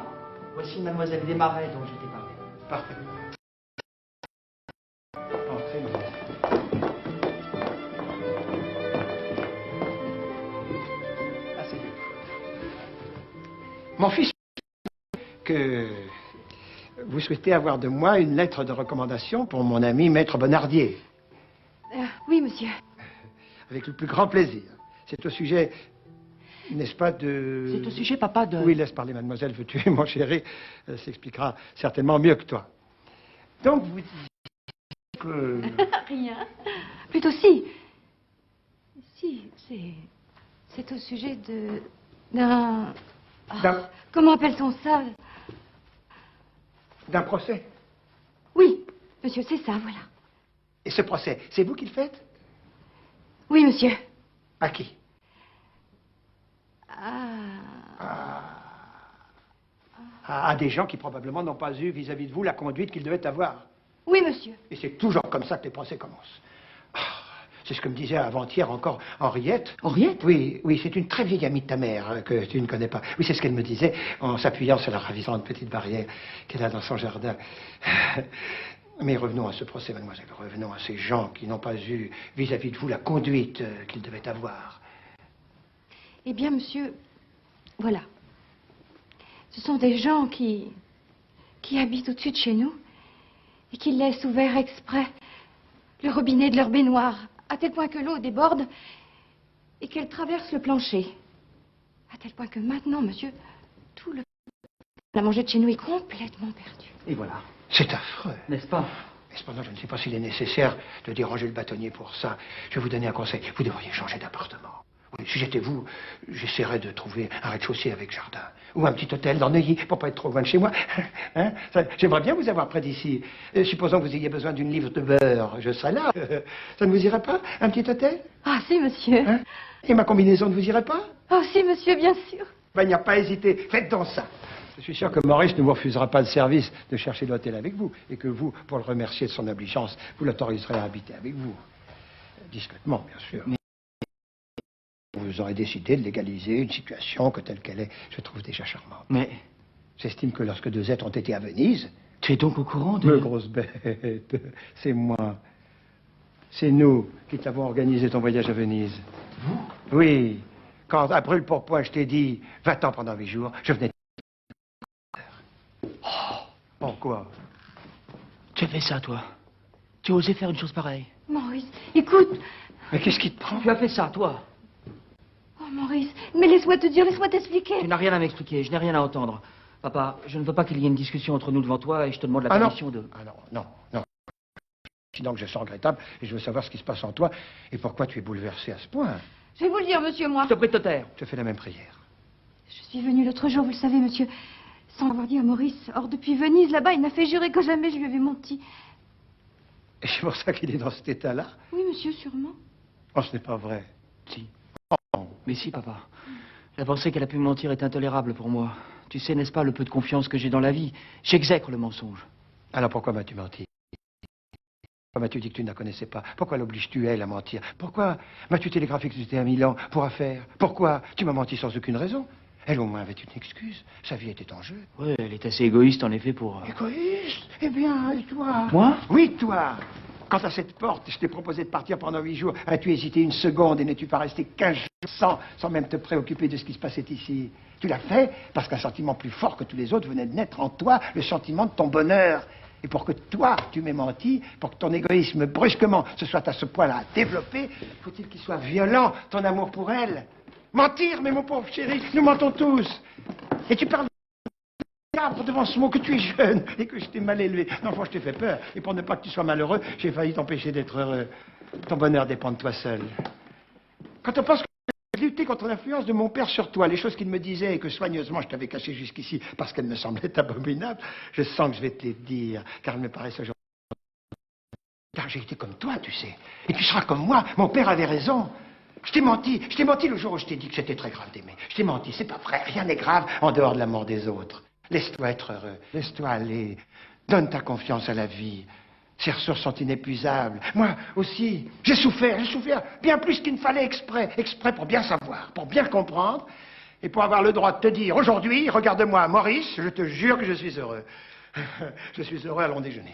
A: voici mademoiselle Desmarais dont je t'ai parlé.
C: Parfait. Entrez, mademoiselle. Ah, c'est bien. Mon fils, que vous souhaitez avoir de moi une lettre de recommandation pour mon ami Maître Bonardier.
E: Oui, monsieur.
C: Avec le plus grand plaisir. C'est au sujet, n'est-ce pas, de...
A: C'est au sujet, papa, de...
C: Oui, laisse parler, mademoiselle, veux-tu, mon chéri, elle s'expliquera certainement mieux que toi. Donc, vous dites que...
E: Rien. Plutôt si. Si, c'est au sujet d'un...
C: D'un-
E: Comment appelle-t-on ça?
C: D'un procès.
E: Oui, monsieur, c'est ça, voilà.
C: Et ce procès, c'est vous qui le faites?
E: Oui, monsieur.
C: À qui? À des gens qui probablement n'ont pas eu vis-à-vis de vous la conduite qu'ils devaient avoir.
E: Oui, monsieur.
C: Et c'est toujours comme ça que les procès commencent. Ah, c'est ce que me disait avant-hier encore Henriette.
A: Henriette?
C: Oui, oui, c'est une très vieille amie de ta mère que tu ne connais pas. Oui, c'est ce qu'elle me disait en s'appuyant sur la ravissante petite barrière qu'elle a dans son jardin. Mais revenons à ce procès, mademoiselle. Revenons à ces gens qui n'ont pas eu vis-à-vis de vous la conduite qu'ils devaient avoir.
E: Eh bien, monsieur, voilà. Ce sont des gens qui habitent au-dessus de chez nous et qui laissent ouvert exprès le robinet de leur baignoire, à tel point que l'eau déborde et qu'elle traverse le plancher. À tel point que maintenant, monsieur, tout le à manger de chez nous est complètement perdu.
C: Et voilà. C'est affreux.
A: N'est-ce pas?
C: Mais cependant, je ne sais pas s'il est nécessaire de déranger le bâtonnier pour ça. Je vais vous donner un conseil. Vous devriez changer d'appartement. Oui, si j'étais vous, j'essaierais de trouver un rez-de-chaussée avec jardin. Ou un petit hôtel dans Neuilly, pour pas être trop loin de chez moi. Hein? J'aimerais bien vous avoir près d'ici. Supposons que vous ayez besoin d'une livre de beurre, je serais là. Ça ne vous irait pas, un petit hôtel?
E: Ah, si, monsieur.
C: Hein? Et ma combinaison ne vous irait pas?
E: Oh, si, monsieur, bien sûr.
C: Ben, il n'y a pas à hésiter. Faites donc ça. Je suis sûr que Maurice ne vous refusera pas le service de chercher l'hôtel avec vous. Et que vous, pour le remercier de son obligeance, vous l'autoriserez à habiter avec vous. Discrètement, bien sûr. Vous aurez décidé de légaliser une situation que telle qu'elle est, je trouve déjà charmante.
A: Mais
C: J'estime que lorsque deux êtres ont été à Venise...
A: tu es donc au courant de...
C: Mais grosse bête, c'est moi. C'est nous qui t'avons organisé ton voyage à Venise.
A: Vous?
C: Oui. Quand à brûle-pourpoint je t'ai dit, va-t'en pendant 8 jours, je venais... Pourquoi?
A: Tu as fait ça, toi? Tu as osé faire une chose pareille?
E: Maurice, écoute.
C: Mais qu'est-ce qui te prend?
A: Tu as fait ça, toi?
E: Oh, Maurice, mais laisse-moi te dire, laisse-moi t'expliquer.
A: Tu n'as rien à m'expliquer, je n'ai rien à entendre. Papa, je ne veux pas qu'il y ait une discussion entre nous devant toi et je te demande la permission de...
C: Ah non. Sinon que je sens regrettable et je veux savoir ce qui se passe en toi et pourquoi tu es bouleversé à ce point.
E: Je vais vous le dire, monsieur, moi.
A: Je te prie de te taire.
C: Je fais la même prière.
E: Je suis venue l'autre jour, vous le savez, monsieur, sans avoir dit à Maurice. Or, depuis Venise, là-bas, il m'a fait jurer que jamais je lui avais menti.
C: Et c'est pour ça qu'il est dans cet état-là?
E: Oui, monsieur, sûrement.
C: Oh, ce n'est pas vrai.
A: Si. Mais si, papa. La pensée qu'elle a pu me mentir est intolérable pour moi. Tu sais, n'est-ce pas, le peu de confiance que j'ai dans la vie? J'exècre le mensonge.
C: Alors pourquoi m'as-tu menti? Pourquoi m'as-tu dit que tu ne la connaissais pas? Pourquoi l'obliges-tu, elle, à mentir? Pourquoi m'as-tu télégraphié que tu étais à Milan pour affaire? Pourquoi? Tu m'as menti sans aucune raison. Elle, au moins, avait une excuse. Sa vie était en jeu.
A: Oui, elle est assez égoïste, en effet, pour...
C: Égoïste? Eh bien, et toi?
A: Moi?
C: Oui, toi. Quant à cette porte, je t'ai proposé de partir pendant 8 jours. As-tu hésité une seconde et n'es-tu pas resté 15 jours sans même te préoccuper de ce qui se passait ici? Tu l'as fait parce qu'un sentiment plus fort que tous les autres venait de naître en toi, le sentiment de ton bonheur. Et pour que toi, tu m'aies menti, pour que ton égoïsme brusquement se soit à ce point-là développé, faut-il qu'il soit violent, ton amour pour elle? Mentir, mais mon pauvre chéri, nous mentons tous. Et tu parles devant ce mot que tu es jeune et que je t'ai mal élevé. Non, moi, je t'ai fait peur. Et pour ne pas que tu sois malheureux, j'ai failli t'empêcher d'être heureux. Ton bonheur dépend de toi seul. Quand on pense que j'ai lutté contre l'influence de mon père sur toi, les choses qu'il me disait et que soigneusement je t'avais cachées jusqu'ici parce qu'elles me semblaient abominables, je sens que je vais te les dire, car elles me paraissent aujourd'hui. Car j'ai été comme toi, tu sais. Et tu seras comme moi. Mon père avait raison. Je t'ai menti le jour où je t'ai dit que c'était très grave d'aimer. Je t'ai menti, c'est pas vrai. Rien n'est grave en dehors de la mort des autres. Laisse-toi être heureux, laisse-toi aller, donne ta confiance à la vie. Ces ressources sont inépuisables. Moi aussi, j'ai souffert bien plus qu'il ne fallait exprès pour bien savoir, pour bien comprendre, et pour avoir le droit de te dire aujourd'hui, regarde-moi, Maurice, je te jure que je suis heureux. Je suis heureux, allons déjeuner.